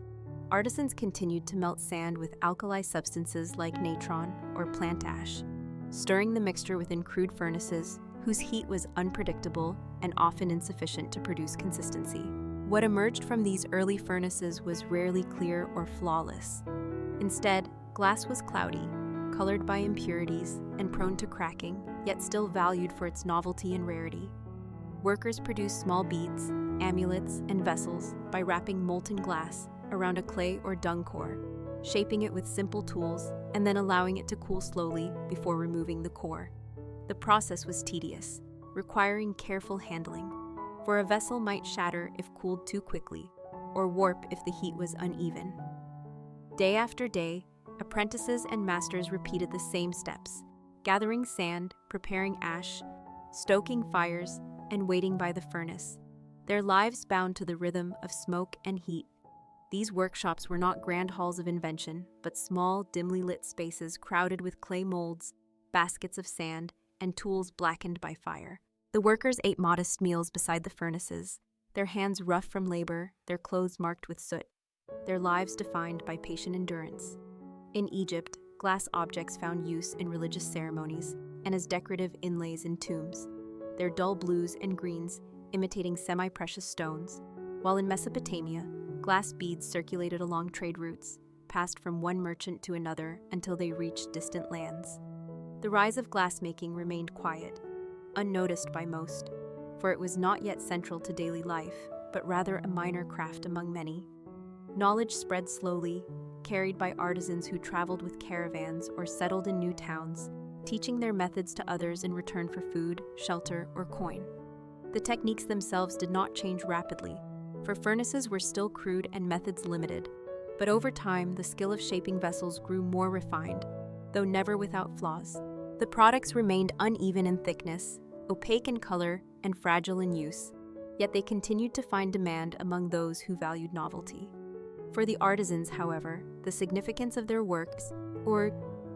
artisans continued to melt sand with alkali substances like natron or plant ash, stirring the mixture within crude furnaces whose heat was unpredictable and often insufficient to produce consistency. What emerged from these early furnaces was rarely clear or flawless. Instead, glass was cloudy, colored by impurities, and prone to cracking, yet still valued for its novelty and rarity. Workers produced small beads, amulets, and vessels by wrapping molten glass around a clay or dung core, shaping it with simple tools and then allowing it to cool slowly before removing the core. The process was tedious, requiring careful handling, for a vessel might shatter if cooled too quickly, or warp if the heat was uneven. Day after day, apprentices and masters repeated the same steps, gathering sand, preparing ash, stoking fires, and waiting by the furnace, their lives bound to the rhythm of smoke and heat. These workshops were not grand halls of invention, but small, dimly lit spaces crowded with clay molds, baskets of sand, and tools blackened by fire. The workers ate modest meals beside the furnaces, their hands rough from labor, their clothes marked with soot, their lives defined by patient endurance. In Egypt, glass objects found use in religious ceremonies and as decorative inlays in tombs, their dull blues and greens imitating semi-precious stones, while in Mesopotamia, glass beads circulated along trade routes, passed from one merchant to another until they reached distant lands. The rise of glassmaking remained quiet, unnoticed by most, for it was not yet central to daily life, but rather a minor craft among many. Knowledge spread slowly, carried by artisans who traveled with caravans or settled in new towns, teaching their methods to others in return for food, shelter, or coin. The techniques themselves did not change rapidly, for furnaces were still crude and methods limited, but over time the skill of shaping vessels grew more refined, though never without flaws. The products remained uneven in thickness, opaque in color, and fragile in use, yet they continued to find demand among those who valued novelty. For the artisans, however, the significance of their works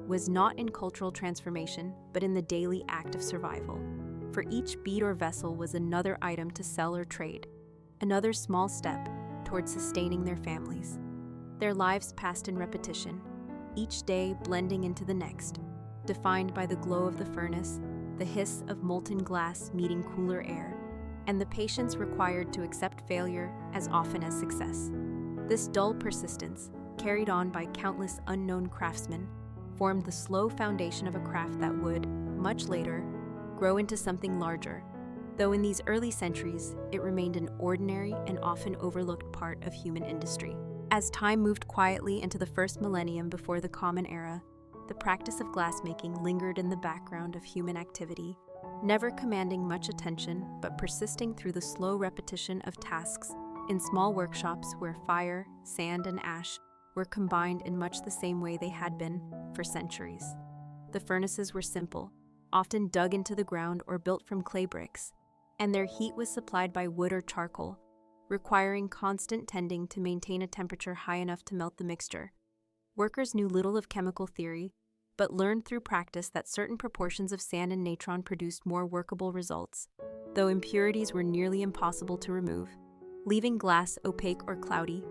was not in cultural transformation, but in the daily act of survival. For each bead or vessel was another item to sell or trade, another small step toward sustaining their families. Their lives passed in repetition, each day blending into the next, defined by the glow of the furnace, the hiss of molten glass meeting cooler air, and the patience required to accept failure as often as success. This dull persistence, carried on by countless unknown craftsmen, formed the slow foundation of a craft that would, much later, grow into something larger, though in these early centuries it remained an ordinary and often overlooked part of human industry. As time moved quietly into the first millennium before the Common Era, the practice of glassmaking lingered in the background of human activity, never commanding much attention but persisting through the slow repetition of tasks in small workshops where fire, sand, and ash were combined in much the same way they had been for centuries. The furnaces were simple, often dug into the ground or built from clay bricks, and their heat was supplied by wood or charcoal, requiring constant tending to maintain a temperature high enough to melt the mixture. Workers knew little of chemical theory, but learned through practice that certain proportions of sand and natron produced more workable results, though impurities were nearly impossible to remove, leaving glass opaque or cloudy,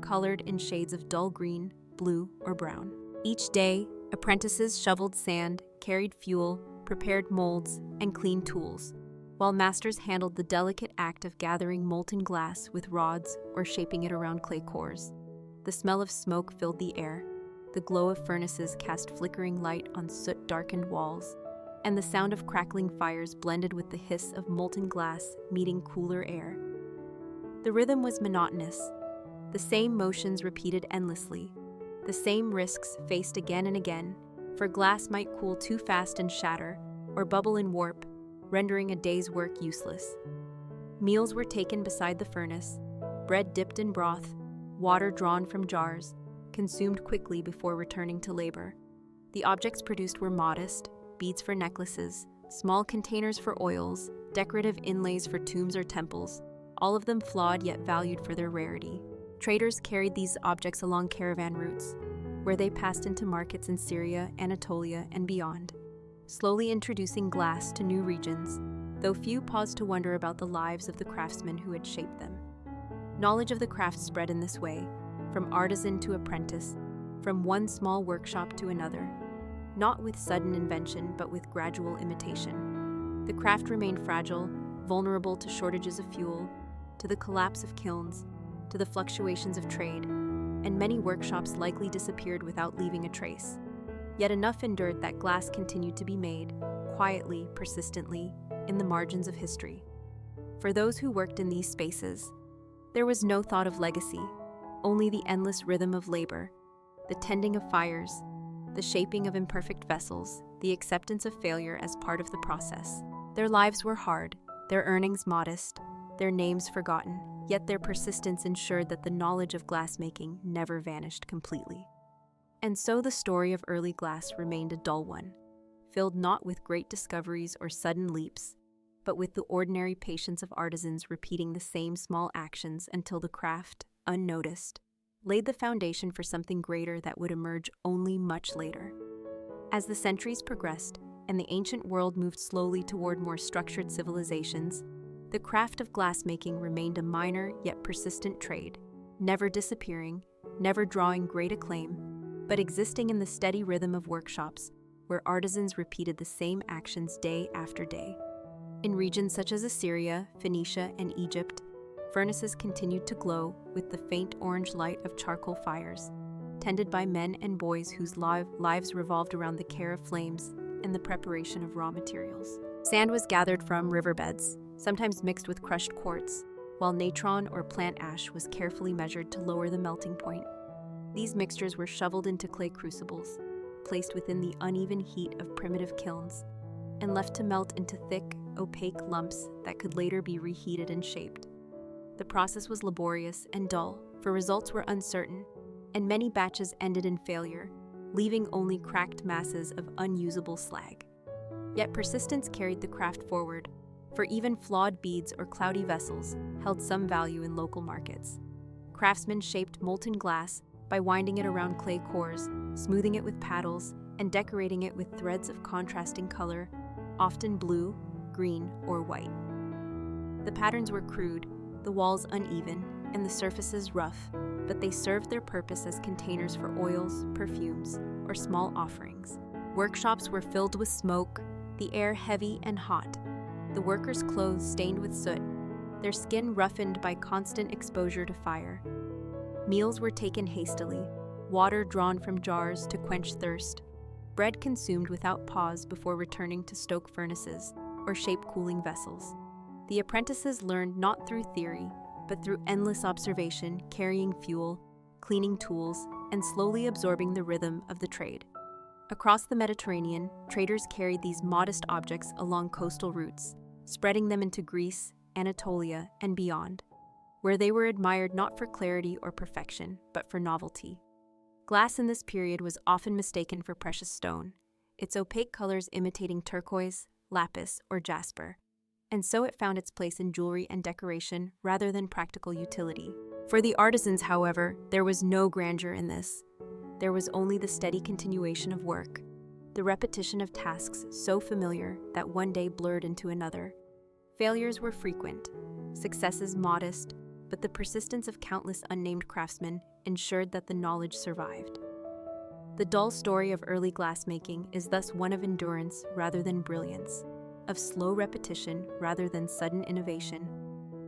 colored in shades of dull green, blue, or brown. Each day, apprentices shoveled sand, carried fuel, prepared molds, and cleaned tools, while masters handled the delicate act of gathering molten glass with rods or shaping it around clay cores. The smell of smoke filled the air, the glow of furnaces cast flickering light on soot-darkened walls, and the sound of crackling fires blended with the hiss of molten glass meeting cooler air. The rhythm was monotonous, the same motions repeated endlessly, the same risks faced again and again, for glass might cool too fast and shatter, or bubble and warp, rendering a day's work useless. Meals were taken beside the furnace, bread dipped in broth, water drawn from jars, consumed quickly before returning to labor. The objects produced were modest, beads for necklaces, small containers for oils, decorative inlays for tombs or temples, all of them flawed yet valued for their rarity. Traders carried these objects along caravan routes, where they passed into markets in Syria, Anatolia, and beyond, slowly introducing glass to new regions, though few paused to wonder about the lives of the craftsmen who had shaped them. Knowledge of the craft spread in this way, from artisan to apprentice, from one small workshop to another, not with sudden invention but with gradual imitation. The craft remained fragile, vulnerable to shortages of fuel, to the collapse of kilns, to the fluctuations of trade, and many workshops likely disappeared without leaving a trace. Yet enough endured that glass continued to be made, quietly, persistently, in the margins of history. For those who worked in these spaces, there was no thought of legacy, only the endless rhythm of labor, the tending of fires, the shaping of imperfect vessels, the acceptance of failure as part of the process. Their lives were hard, their earnings modest, their names forgotten, yet their persistence ensured that the knowledge of glassmaking never vanished completely. And so the story of early glass remained a dull one, filled not with great discoveries or sudden leaps, but with the ordinary patience of artisans repeating the same small actions until the craft, unnoticed, laid the foundation for something greater that would emerge only much later. As the centuries progressed and the ancient world moved slowly toward more structured civilizations, the craft of glassmaking remained a minor yet persistent trade, never disappearing, never drawing great acclaim, but existing in the steady rhythm of workshops where artisans repeated the same actions day after day. In regions such as Assyria, Phoenicia, and Egypt, furnaces continued to glow with the faint orange light of charcoal fires, tended by men and boys whose lives revolved around the care of flames and the preparation of raw materials. Sand was gathered from riverbeds, sometimes mixed with crushed quartz, while natron or plant ash was carefully measured to lower the melting point. These mixtures were shoveled into clay crucibles, placed within the uneven heat of primitive kilns, and left to melt into thick, opaque lumps that could later be reheated and shaped. The process was laborious and dull, for results were uncertain, and many batches ended in failure, leaving only cracked masses of unusable slag. Yet persistence carried the craft forward, for even flawed beads or cloudy vessels held some value in local markets. Craftsmen shaped molten glass by winding it around clay cores, smoothing it with paddles, and decorating it with threads of contrasting color, often blue, green, or white. The patterns were crude, the walls uneven, and the surfaces rough, but they served their purpose as containers for oils, perfumes, or small offerings. Workshops were filled with smoke, the air heavy and hot, the workers' clothes stained with soot, their skin roughened by constant exposure to fire. Meals were taken hastily, water drawn from jars to quench thirst, bread consumed without pause before returning to stoke furnaces or shape cooling vessels. The apprentices learned not through theory, but through endless observation, carrying fuel, cleaning tools, and slowly absorbing the rhythm of the trade. Across the Mediterranean, traders carried these modest objects along coastal routes, spreading them into Greece, Anatolia, and beyond, where they were admired not for clarity or perfection, but for novelty. Glass in this period was often mistaken for precious stone, its opaque colors imitating turquoise, lapis, or jasper, and so it found its place in jewelry and decoration rather than practical utility. For the artisans, however, there was no grandeur in this. There was only the steady continuation of work, the repetition of tasks so familiar that one day blurred into another. Failures were frequent, successes modest, but the persistence of countless unnamed craftsmen ensured that the knowledge survived. The dull story of early glassmaking is thus one of endurance rather than brilliance, of slow repetition rather than sudden innovation,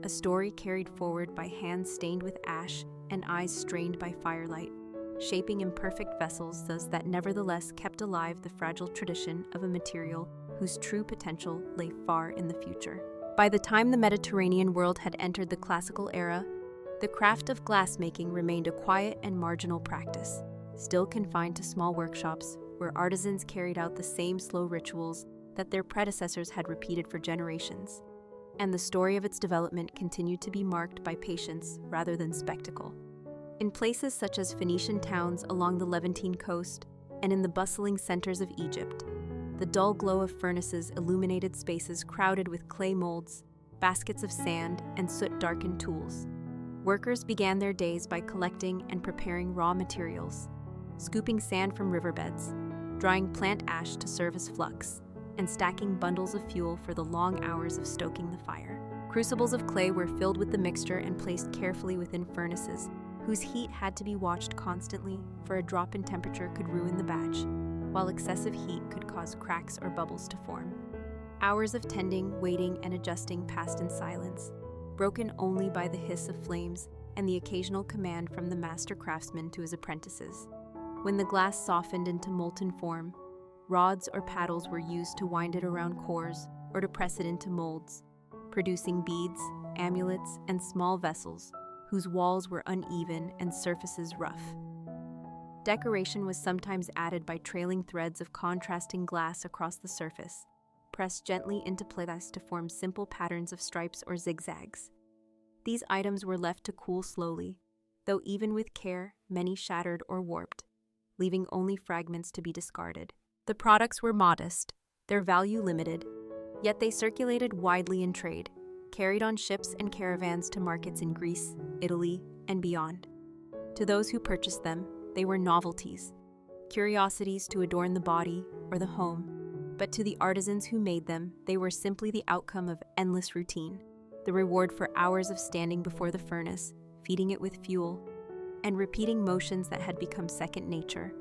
a story carried forward by hands stained with ash and eyes strained by firelight, shaping imperfect vessels thus that nevertheless kept alive the fragile tradition of a material whose true potential lay far in the future. By the time the Mediterranean world had entered the classical era, the craft of glassmaking remained a quiet and marginal practice, still confined to small workshops where artisans carried out the same slow rituals that their predecessors had repeated for generations, and the story of its development continued to be marked by patience rather than spectacle. In places such as Phoenician towns along the Levantine coast and in the bustling centers of Egypt, the dull glow of furnaces illuminated spaces crowded with clay molds, baskets of sand, and soot-darkened tools. Workers began their days by collecting and preparing raw materials, scooping sand from riverbeds, drying plant ash to serve as flux, and stacking bundles of fuel for the long hours of stoking the fire. Crucibles of clay were filled with the mixture and placed carefully within furnaces, whose heat had to be watched constantly, for a drop in temperature could ruin the batch, while excessive heat could cause cracks or bubbles to form. Hours of tending, waiting, and adjusting passed in silence, broken only by the hiss of flames and the occasional command from the master craftsman to his apprentices. When the glass softened into molten form, rods or paddles were used to wind it around cores or to press it into molds, producing beads, amulets, and small vessels whose walls were uneven and surfaces rough. Decoration was sometimes added by trailing threads of contrasting glass across the surface, pressed gently into place to form simple patterns of stripes or zigzags. These items were left to cool slowly, though even with care, many shattered or warped, leaving only fragments to be discarded. The products were modest, their value limited, yet they circulated widely in trade, carried on ships and caravans to markets in Greece, Italy, and beyond. To those who purchased them, they were novelties, curiosities to adorn the body or the home, but to the artisans who made them, they were simply the outcome of endless routine, the reward for hours of standing before the furnace, feeding it with fuel, and repeating motions that had become second nature.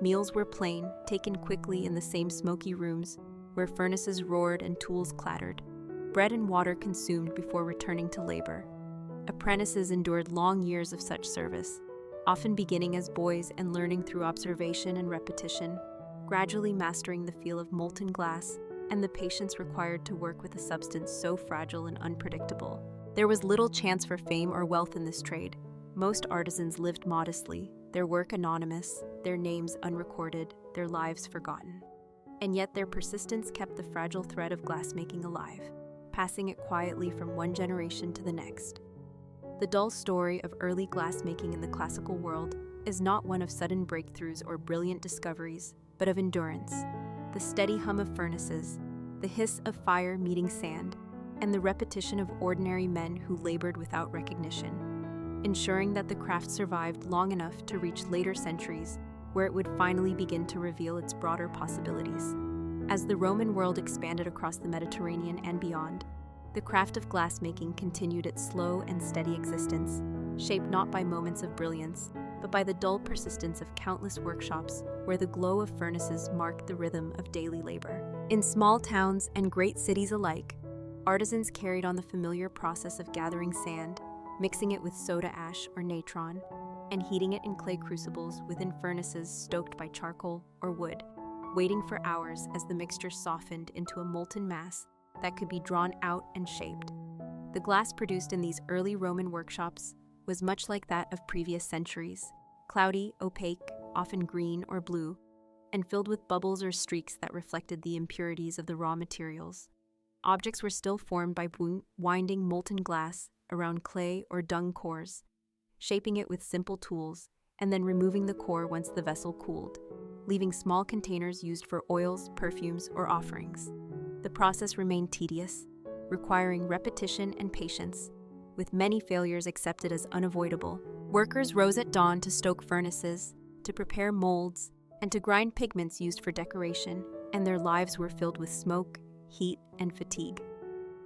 Meals were plain, taken quickly in the same smoky rooms, where furnaces roared and tools clattered. Bread and water consumed before returning to labor. Apprentices endured long years of such service, often beginning as boys and learning through observation and repetition, gradually mastering the feel of molten glass and the patience required to work with a substance so fragile and unpredictable. There was little chance for fame or wealth in this trade. Most artisans lived modestly, their work anonymous, their names unrecorded, their lives forgotten. And yet their persistence kept the fragile thread of glassmaking alive, passing it quietly from one generation to the next. The dull story of early glassmaking in the classical world is not one of sudden breakthroughs or brilliant discoveries, but of endurance. The steady hum of furnaces, the hiss of fire meeting sand, and the repetition of ordinary men who labored without recognition, ensuring that the craft survived long enough to reach later centuries, where it would finally begin to reveal its broader possibilities. As the Roman world expanded across the Mediterranean and beyond, the craft of glassmaking continued its slow and steady existence, shaped not by moments of brilliance, but by the dull persistence of countless workshops where the glow of furnaces marked the rhythm of daily labor. In small towns and great cities alike, artisans carried on the familiar process of gathering sand, mixing it with soda ash or natron, and heating it in clay crucibles within furnaces stoked by charcoal or wood, waiting for hours as the mixture softened into a molten mass that could be drawn out and shaped. The glass produced in these early Roman workshops was much like that of previous centuries, cloudy, opaque, often green or blue, and filled with bubbles or streaks that reflected the impurities of the raw materials. Objects were still formed by winding molten glass around clay or dung cores, shaping it with simple tools, and then removing the core once the vessel cooled, leaving small containers used for oils, perfumes, or offerings. The process remained tedious, requiring repetition and patience, with many failures accepted as unavoidable. Workers rose at dawn to stoke furnaces, to prepare molds, and to grind pigments used for decoration, and their lives were filled with smoke, heat, and fatigue.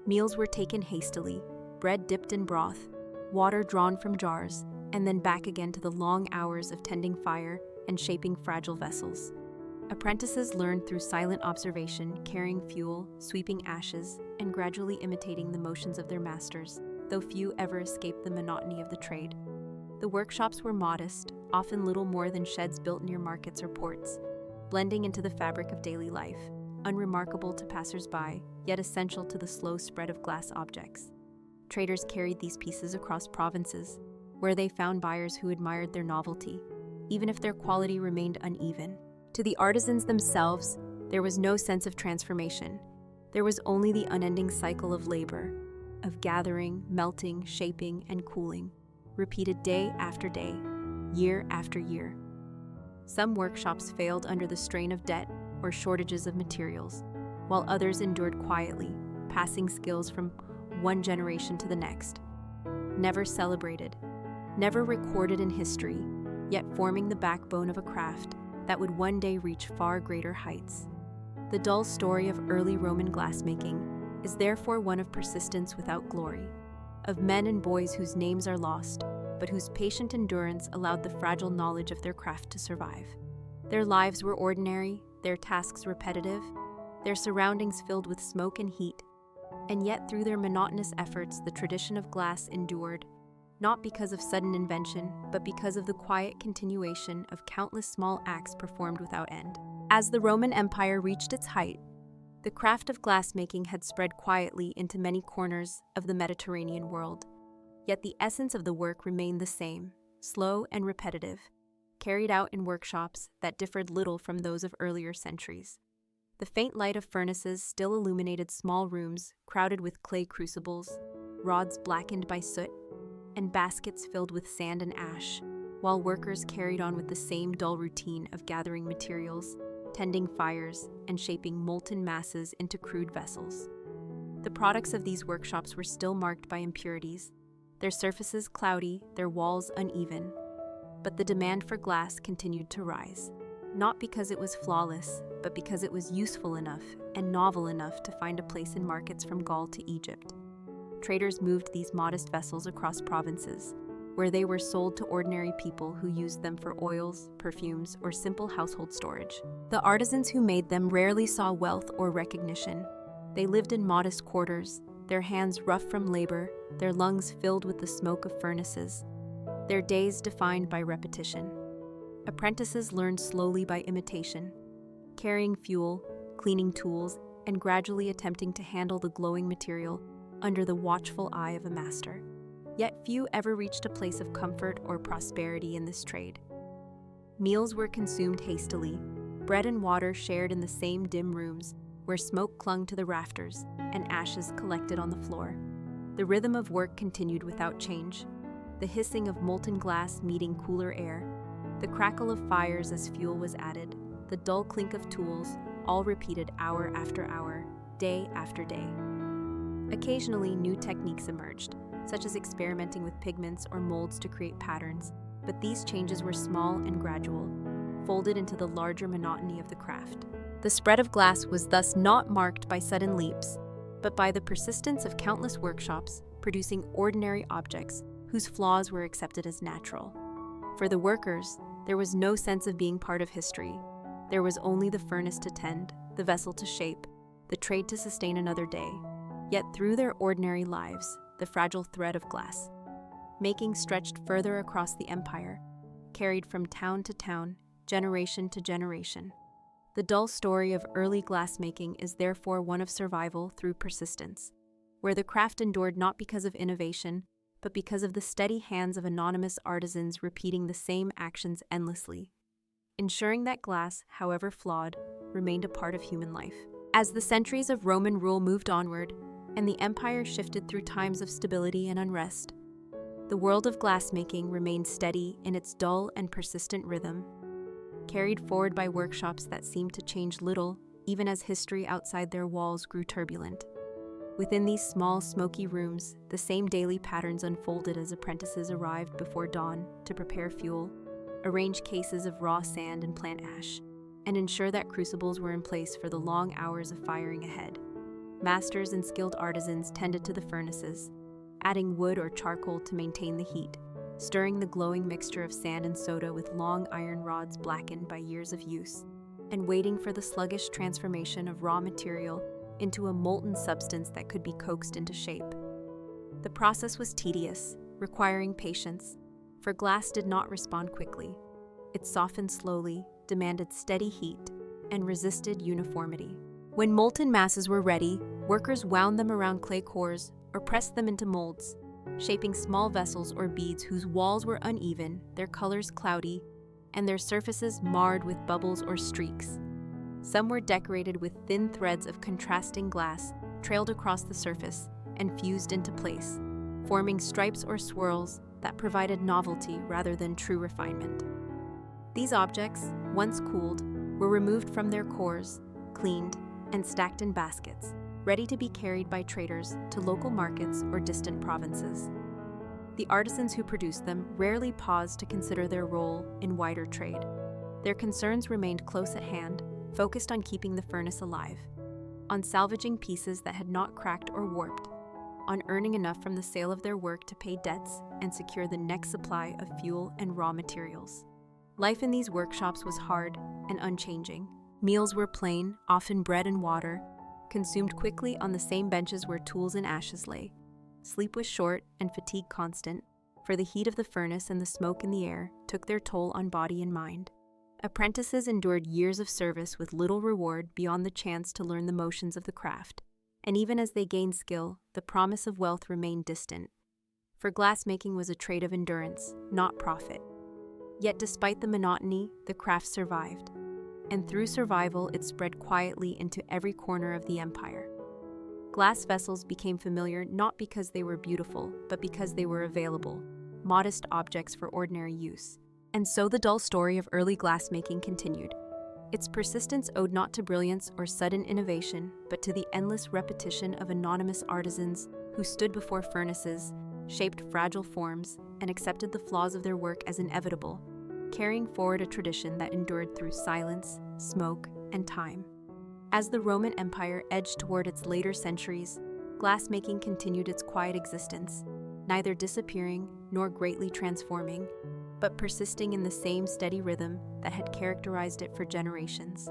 Meals were taken hastily, bread dipped in broth, water drawn from jars, and then back again to the long hours of tending fire and shaping fragile vessels. Apprentices learned through silent observation, carrying fuel, sweeping ashes, and gradually imitating the motions of their masters, though few ever escaped the monotony of the trade. The workshops were modest, often little more than sheds built near markets or ports, blending into the fabric of daily life, unremarkable to passers-by, yet essential to the slow spread of glass objects. Traders carried these pieces across provinces, where they found buyers who admired their novelty, even if their quality remained uneven. To the artisans themselves, there was no sense of transformation. There was only the unending cycle of labor, of gathering, melting, shaping, and cooling, repeated day after day, year after year. Some workshops failed under the strain of debt or shortages of materials, while others endured quietly, passing skills from one generation to the next. Never celebrated, never recorded in history, yet forming the backbone of a craft that would one day reach far greater heights. The dull story of early Roman glassmaking is therefore one of persistence without glory, of men and boys whose names are lost, but whose patient endurance allowed the fragile knowledge of their craft to survive. Their lives were ordinary, their tasks repetitive, their surroundings filled with smoke and heat, and yet through their monotonous efforts the tradition of glass endured, not because of sudden invention, but because of the quiet continuation of countless small acts performed without end. As the Roman Empire reached its height, the craft of glassmaking had spread quietly into many corners of the Mediterranean world. Yet the essence of the work remained the same, slow and repetitive, carried out in workshops that differed little from those of earlier centuries. The faint light of furnaces still illuminated small rooms crowded with clay crucibles, rods blackened by soot, and baskets filled with sand and ash, while workers carried on with the same dull routine of gathering materials, tending fires, and shaping molten masses into crude vessels. The products of these workshops were still marked by impurities, their surfaces cloudy, their walls uneven. But the demand for glass continued to rise, not because it was flawless, but because it was useful enough and novel enough to find a place in markets from Gaul to Egypt. Traders moved these modest vessels across provinces, where they were sold to ordinary people who used them for oils, perfumes, or simple household storage. The artisans who made them rarely saw wealth or recognition. They lived in modest quarters, their hands rough from labor, their lungs filled with the smoke of furnaces, their days defined by repetition. Apprentices learned slowly by imitation, carrying fuel, cleaning tools, and gradually attempting to handle the glowing material under the watchful eye of a master. Yet few ever reached a place of comfort or prosperity in this trade. Meals were consumed hastily, bread and water shared in the same dim rooms, where smoke clung to the rafters and ashes collected on the floor. The rhythm of work continued without change, the hissing of molten glass meeting cooler air, the crackle of fires as fuel was added, the dull clink of tools, all repeated hour after hour, day after day. Occasionally, new techniques emerged, such as experimenting with pigments or molds to create patterns, but these changes were small and gradual, folded into the larger monotony of the craft. The spread of glass was thus not marked by sudden leaps, but by the persistence of countless workshops producing ordinary objects whose flaws were accepted as natural. For the workers, there was no sense of being part of history. There was only the furnace to tend, the vessel to shape, the trade to sustain another day. Yet through their ordinary lives, the fragile thread of glass, making stretched further across the empire, carried from town to town, generation to generation. The dull story of early glassmaking is therefore one of survival through persistence, where the craft endured not because of innovation, but because of the steady hands of anonymous artisans repeating the same actions endlessly, ensuring that glass, however flawed, remained a part of human life. As the centuries of Roman rule moved onward, and the empire shifted through times of stability and unrest, the world of glassmaking remained steady in its dull and persistent rhythm, carried forward by workshops that seemed to change little even as history outside their walls grew turbulent. Within these small, smoky rooms, the same daily patterns unfolded as apprentices arrived before dawn to prepare fuel, arrange cases of raw sand and plant ash, and ensure that crucibles were in place for the long hours of firing ahead. Masters and skilled artisans tended to the furnaces, adding wood or charcoal to maintain the heat, stirring the glowing mixture of sand and soda with long iron rods blackened by years of use, and waiting for the sluggish transformation of raw material into a molten substance that could be coaxed into shape. The process was tedious, requiring patience, for glass did not respond quickly. It softened slowly, demanded steady heat, and resisted uniformity. When molten masses were ready, workers wound them around clay cores or pressed them into molds, shaping small vessels or beads whose walls were uneven, their colors cloudy, and their surfaces marred with bubbles or streaks. Some were decorated with thin threads of contrasting glass trailed across the surface and fused into place, forming stripes or swirls that provided novelty rather than true refinement. These objects, once cooled, were removed from their cores, cleaned, and stacked in baskets, ready to be carried by traders to local markets or distant provinces. The artisans who produced them rarely paused to consider their role in wider trade. Their concerns remained close at hand, focused on keeping the furnace alive, on salvaging pieces that had not cracked or warped, on earning enough from the sale of their work to pay debts and secure the next supply of fuel and raw materials. Life in these workshops was hard and unchanging. Meals were plain, often bread and water, consumed quickly on the same benches where tools and ashes lay. Sleep was short and fatigue constant, for the heat of the furnace and the smoke in the air took their toll on body and mind. Apprentices endured years of service with little reward beyond the chance to learn the motions of the craft, and even as they gained skill, the promise of wealth remained distant. for glassmaking was a trade of endurance, not profit. Yet despite the monotony, the craft survived, and through survival it spread quietly into every corner of the empire. Glass vessels became familiar not because they were beautiful, but because they were available, modest objects for ordinary use. And so the dull story of early glassmaking continued. Its persistence owed not to brilliance or sudden innovation, but to the endless repetition of anonymous artisans who stood before furnaces, shaped fragile forms, and accepted the flaws of their work as inevitable, carrying forward a tradition that endured through silence, smoke, and time. As the Roman Empire edged toward its later centuries, glassmaking continued its quiet existence, neither disappearing nor greatly transforming, but persisting in the same steady rhythm that had characterized it for generations.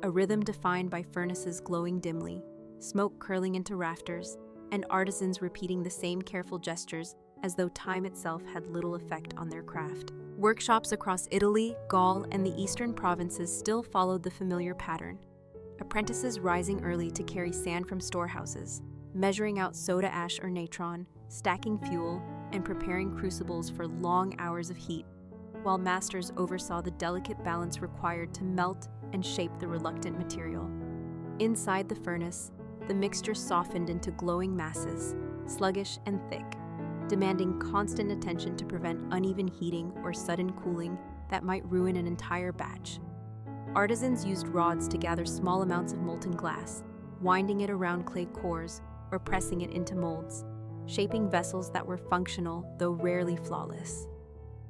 A rhythm defined by furnaces glowing dimly, smoke curling into rafters, and artisans repeating the same careful gestures as though time itself had little effect on their craft. Workshops across Italy, Gaul, and the eastern provinces still followed the familiar pattern. Apprentices rising early to carry sand from storehouses, measuring out soda ash or natron, stacking fuel, and preparing crucibles for long hours of heat, while masters oversaw the delicate balance required to melt and shape the reluctant material. Inside the furnace, the mixture softened into glowing masses, sluggish and thick, demanding constant attention to prevent uneven heating or sudden cooling that might ruin an entire batch. Artisans used rods to gather small amounts of molten glass, winding it around clay cores or pressing it into molds, shaping vessels that were functional though rarely flawless.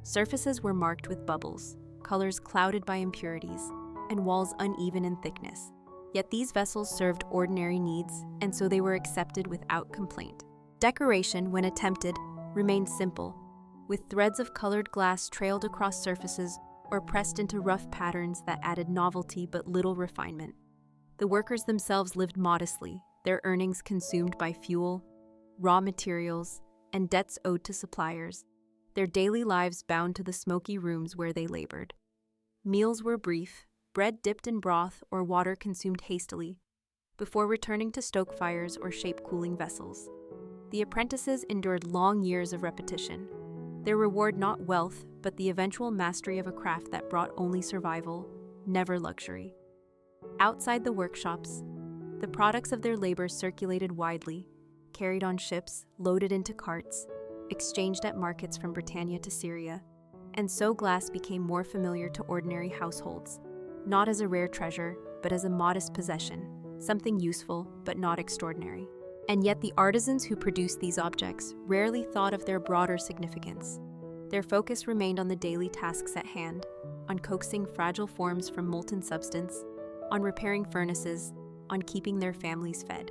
Surfaces were marked with bubbles, colors clouded by impurities, and walls uneven in thickness. Yet these vessels served ordinary needs, and so they were accepted without complaint. Decoration, when attempted, remained simple, with threads of colored glass trailed across surfaces or pressed into rough patterns that added novelty but little refinement. The workers themselves lived modestly, their earnings consumed by fuel, raw materials, and debts owed to suppliers, their daily lives bound to the smoky rooms where they labored. Meals were brief, bread dipped in broth or water consumed hastily, before returning to stoke fires or shape cooling vessels. The apprentices endured long years of repetition, their reward not wealth, but the eventual mastery of a craft that brought only survival, never luxury. Outside the workshops, the products of their labor circulated widely, carried on ships, loaded into carts, exchanged at markets from Britannia to Syria, and so glass became more familiar to ordinary households, not as a rare treasure, but as a modest possession, something useful but not extraordinary. And yet the artisans who produced these objects rarely thought of their broader significance. Their focus remained on the daily tasks at hand, on coaxing fragile forms from molten substance, on repairing furnaces, on keeping their families fed.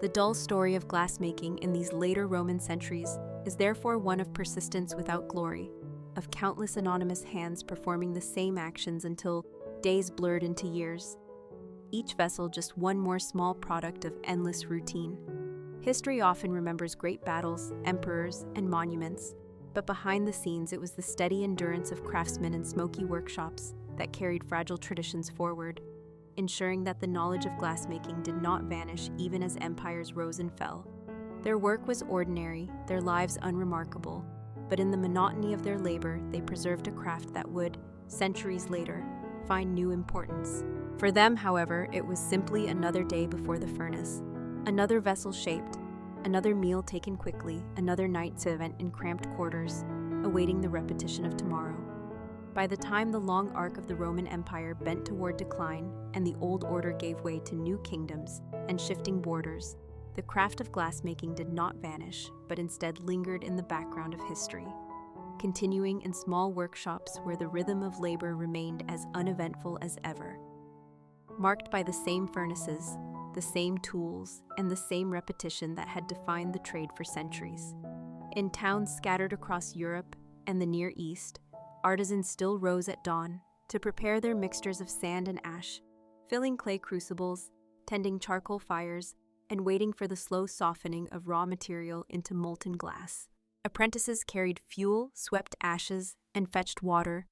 The dull story of glassmaking in these later Roman centuries is therefore one of persistence without glory, of countless anonymous hands performing the same actions until days blurred into years. Each vessel just one more small product of endless routine. History often remembers great battles, emperors, and monuments, but behind the scenes it was the steady endurance of craftsmen in smoky workshops that carried fragile traditions forward, ensuring that the knowledge of glassmaking did not vanish even as empires rose and fell. Their work was ordinary, their lives unremarkable, but in the monotony of their labor they preserved a craft that would, centuries later, find new importance. For them, however, it was simply another day before the furnace, another vessel shaped, another meal taken quickly, another night spent in cramped quarters, awaiting the repetition of tomorrow. By the time the long arc of the Roman Empire bent toward decline and the old order gave way to new kingdoms and shifting borders, the craft of glassmaking did not vanish, but instead lingered in the background of history, continuing in small workshops where the rhythm of labor remained as uneventful as ever. Marked by the same furnaces, the same tools, and the same repetition that had defined the trade for centuries. In towns scattered across Europe and the Near East, artisans still rose at dawn to prepare their mixtures of sand and ash, filling clay crucibles, tending charcoal fires, and waiting for the slow softening of raw material into molten glass. Apprentices carried fuel, swept ashes, and fetched water,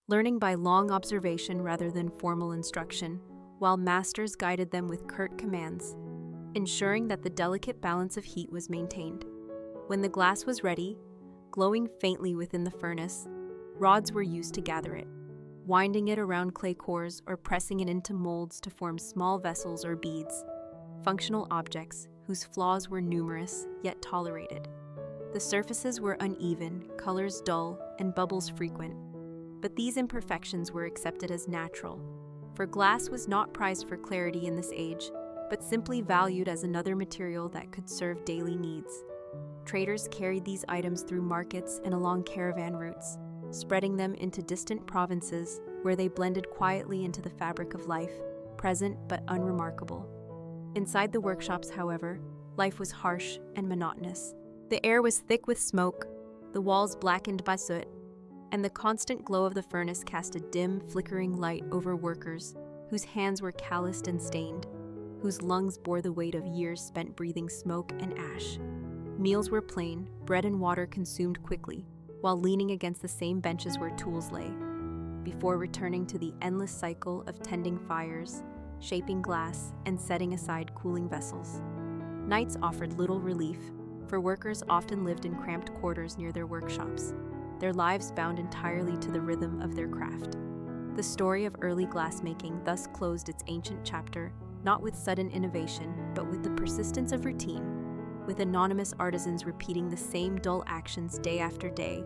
learning by long observation rather than formal instruction, while masters guided them with curt commands, ensuring that the delicate balance of heat was maintained. When the glass was ready, glowing faintly within the furnace, rods were used to gather it, winding it around clay cores or pressing it into molds to form small vessels or beads, functional objects whose flaws were numerous yet tolerated. The surfaces were uneven, colors dull, and bubbles frequent, but these imperfections were accepted as natural, for glass was not prized for clarity in this age, but simply valued as another material that could serve daily needs. Traders carried these items through markets and along caravan routes, spreading them into distant provinces where they blended quietly into the fabric of life, present but unremarkable. Inside the workshops, however, life was harsh and monotonous. The air was thick with smoke, the walls blackened by soot, and the constant glow of the furnace cast a dim, flickering light over workers whose hands were calloused and stained, whose lungs bore the weight of years spent breathing smoke and ash. Meals were plain, bread and water consumed quickly, while leaning against the same benches where tools lay, before returning to the endless cycle of tending fires, shaping glass, and setting aside cooling vessels. Nights offered little relief, for workers often lived in cramped quarters near their workshops, their lives bound entirely to the rhythm of their craft. The story of early glassmaking thus closed its ancient chapter, not with sudden innovation, but with the persistence of routine, with anonymous artisans repeating the same dull actions day after day,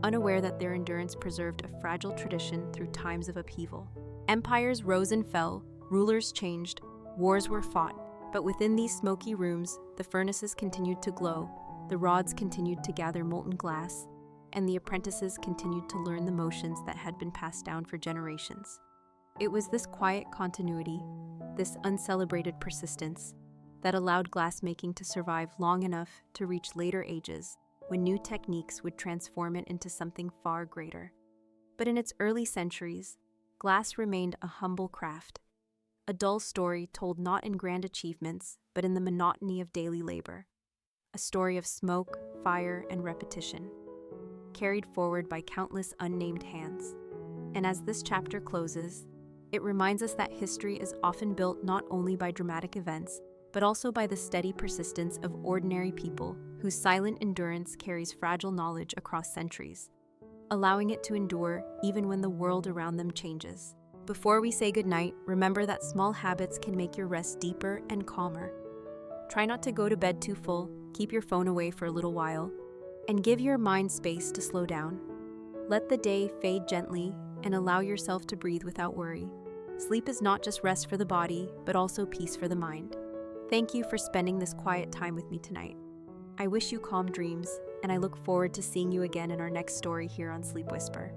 unaware that their endurance preserved a fragile tradition through times of upheaval. Empires rose and fell, rulers changed, wars were fought, but within these smoky rooms, the furnaces continued to glow, the rods continued to gather molten glass, and the apprentices continued to learn the motions that had been passed down for generations. It was this quiet continuity, this uncelebrated persistence, that allowed glassmaking to survive long enough to reach later ages, when new techniques would transform it into something far greater. But in its early centuries, glass remained a humble craft, a dull story told not in grand achievements, but in the monotony of daily labor, a story of smoke, fire, and repetition, carried forward by countless unnamed hands. And as this chapter closes, it reminds us that history is often built not only by dramatic events, but also by the steady persistence of ordinary people whose silent endurance carries fragile knowledge across centuries, allowing it to endure even when the world around them changes. Before we say goodnight, remember that small habits can make your rest deeper and calmer. Try not to go to bed too full, keep your phone away for a little while, and give your mind space to slow down. Let the day fade gently and allow yourself to breathe without worry. Sleep is not just rest for the body, but also peace for the mind. Thank you for spending this quiet time with me tonight. I wish you calm dreams, and I look forward to seeing you again in our next story here on Sleep Whisper.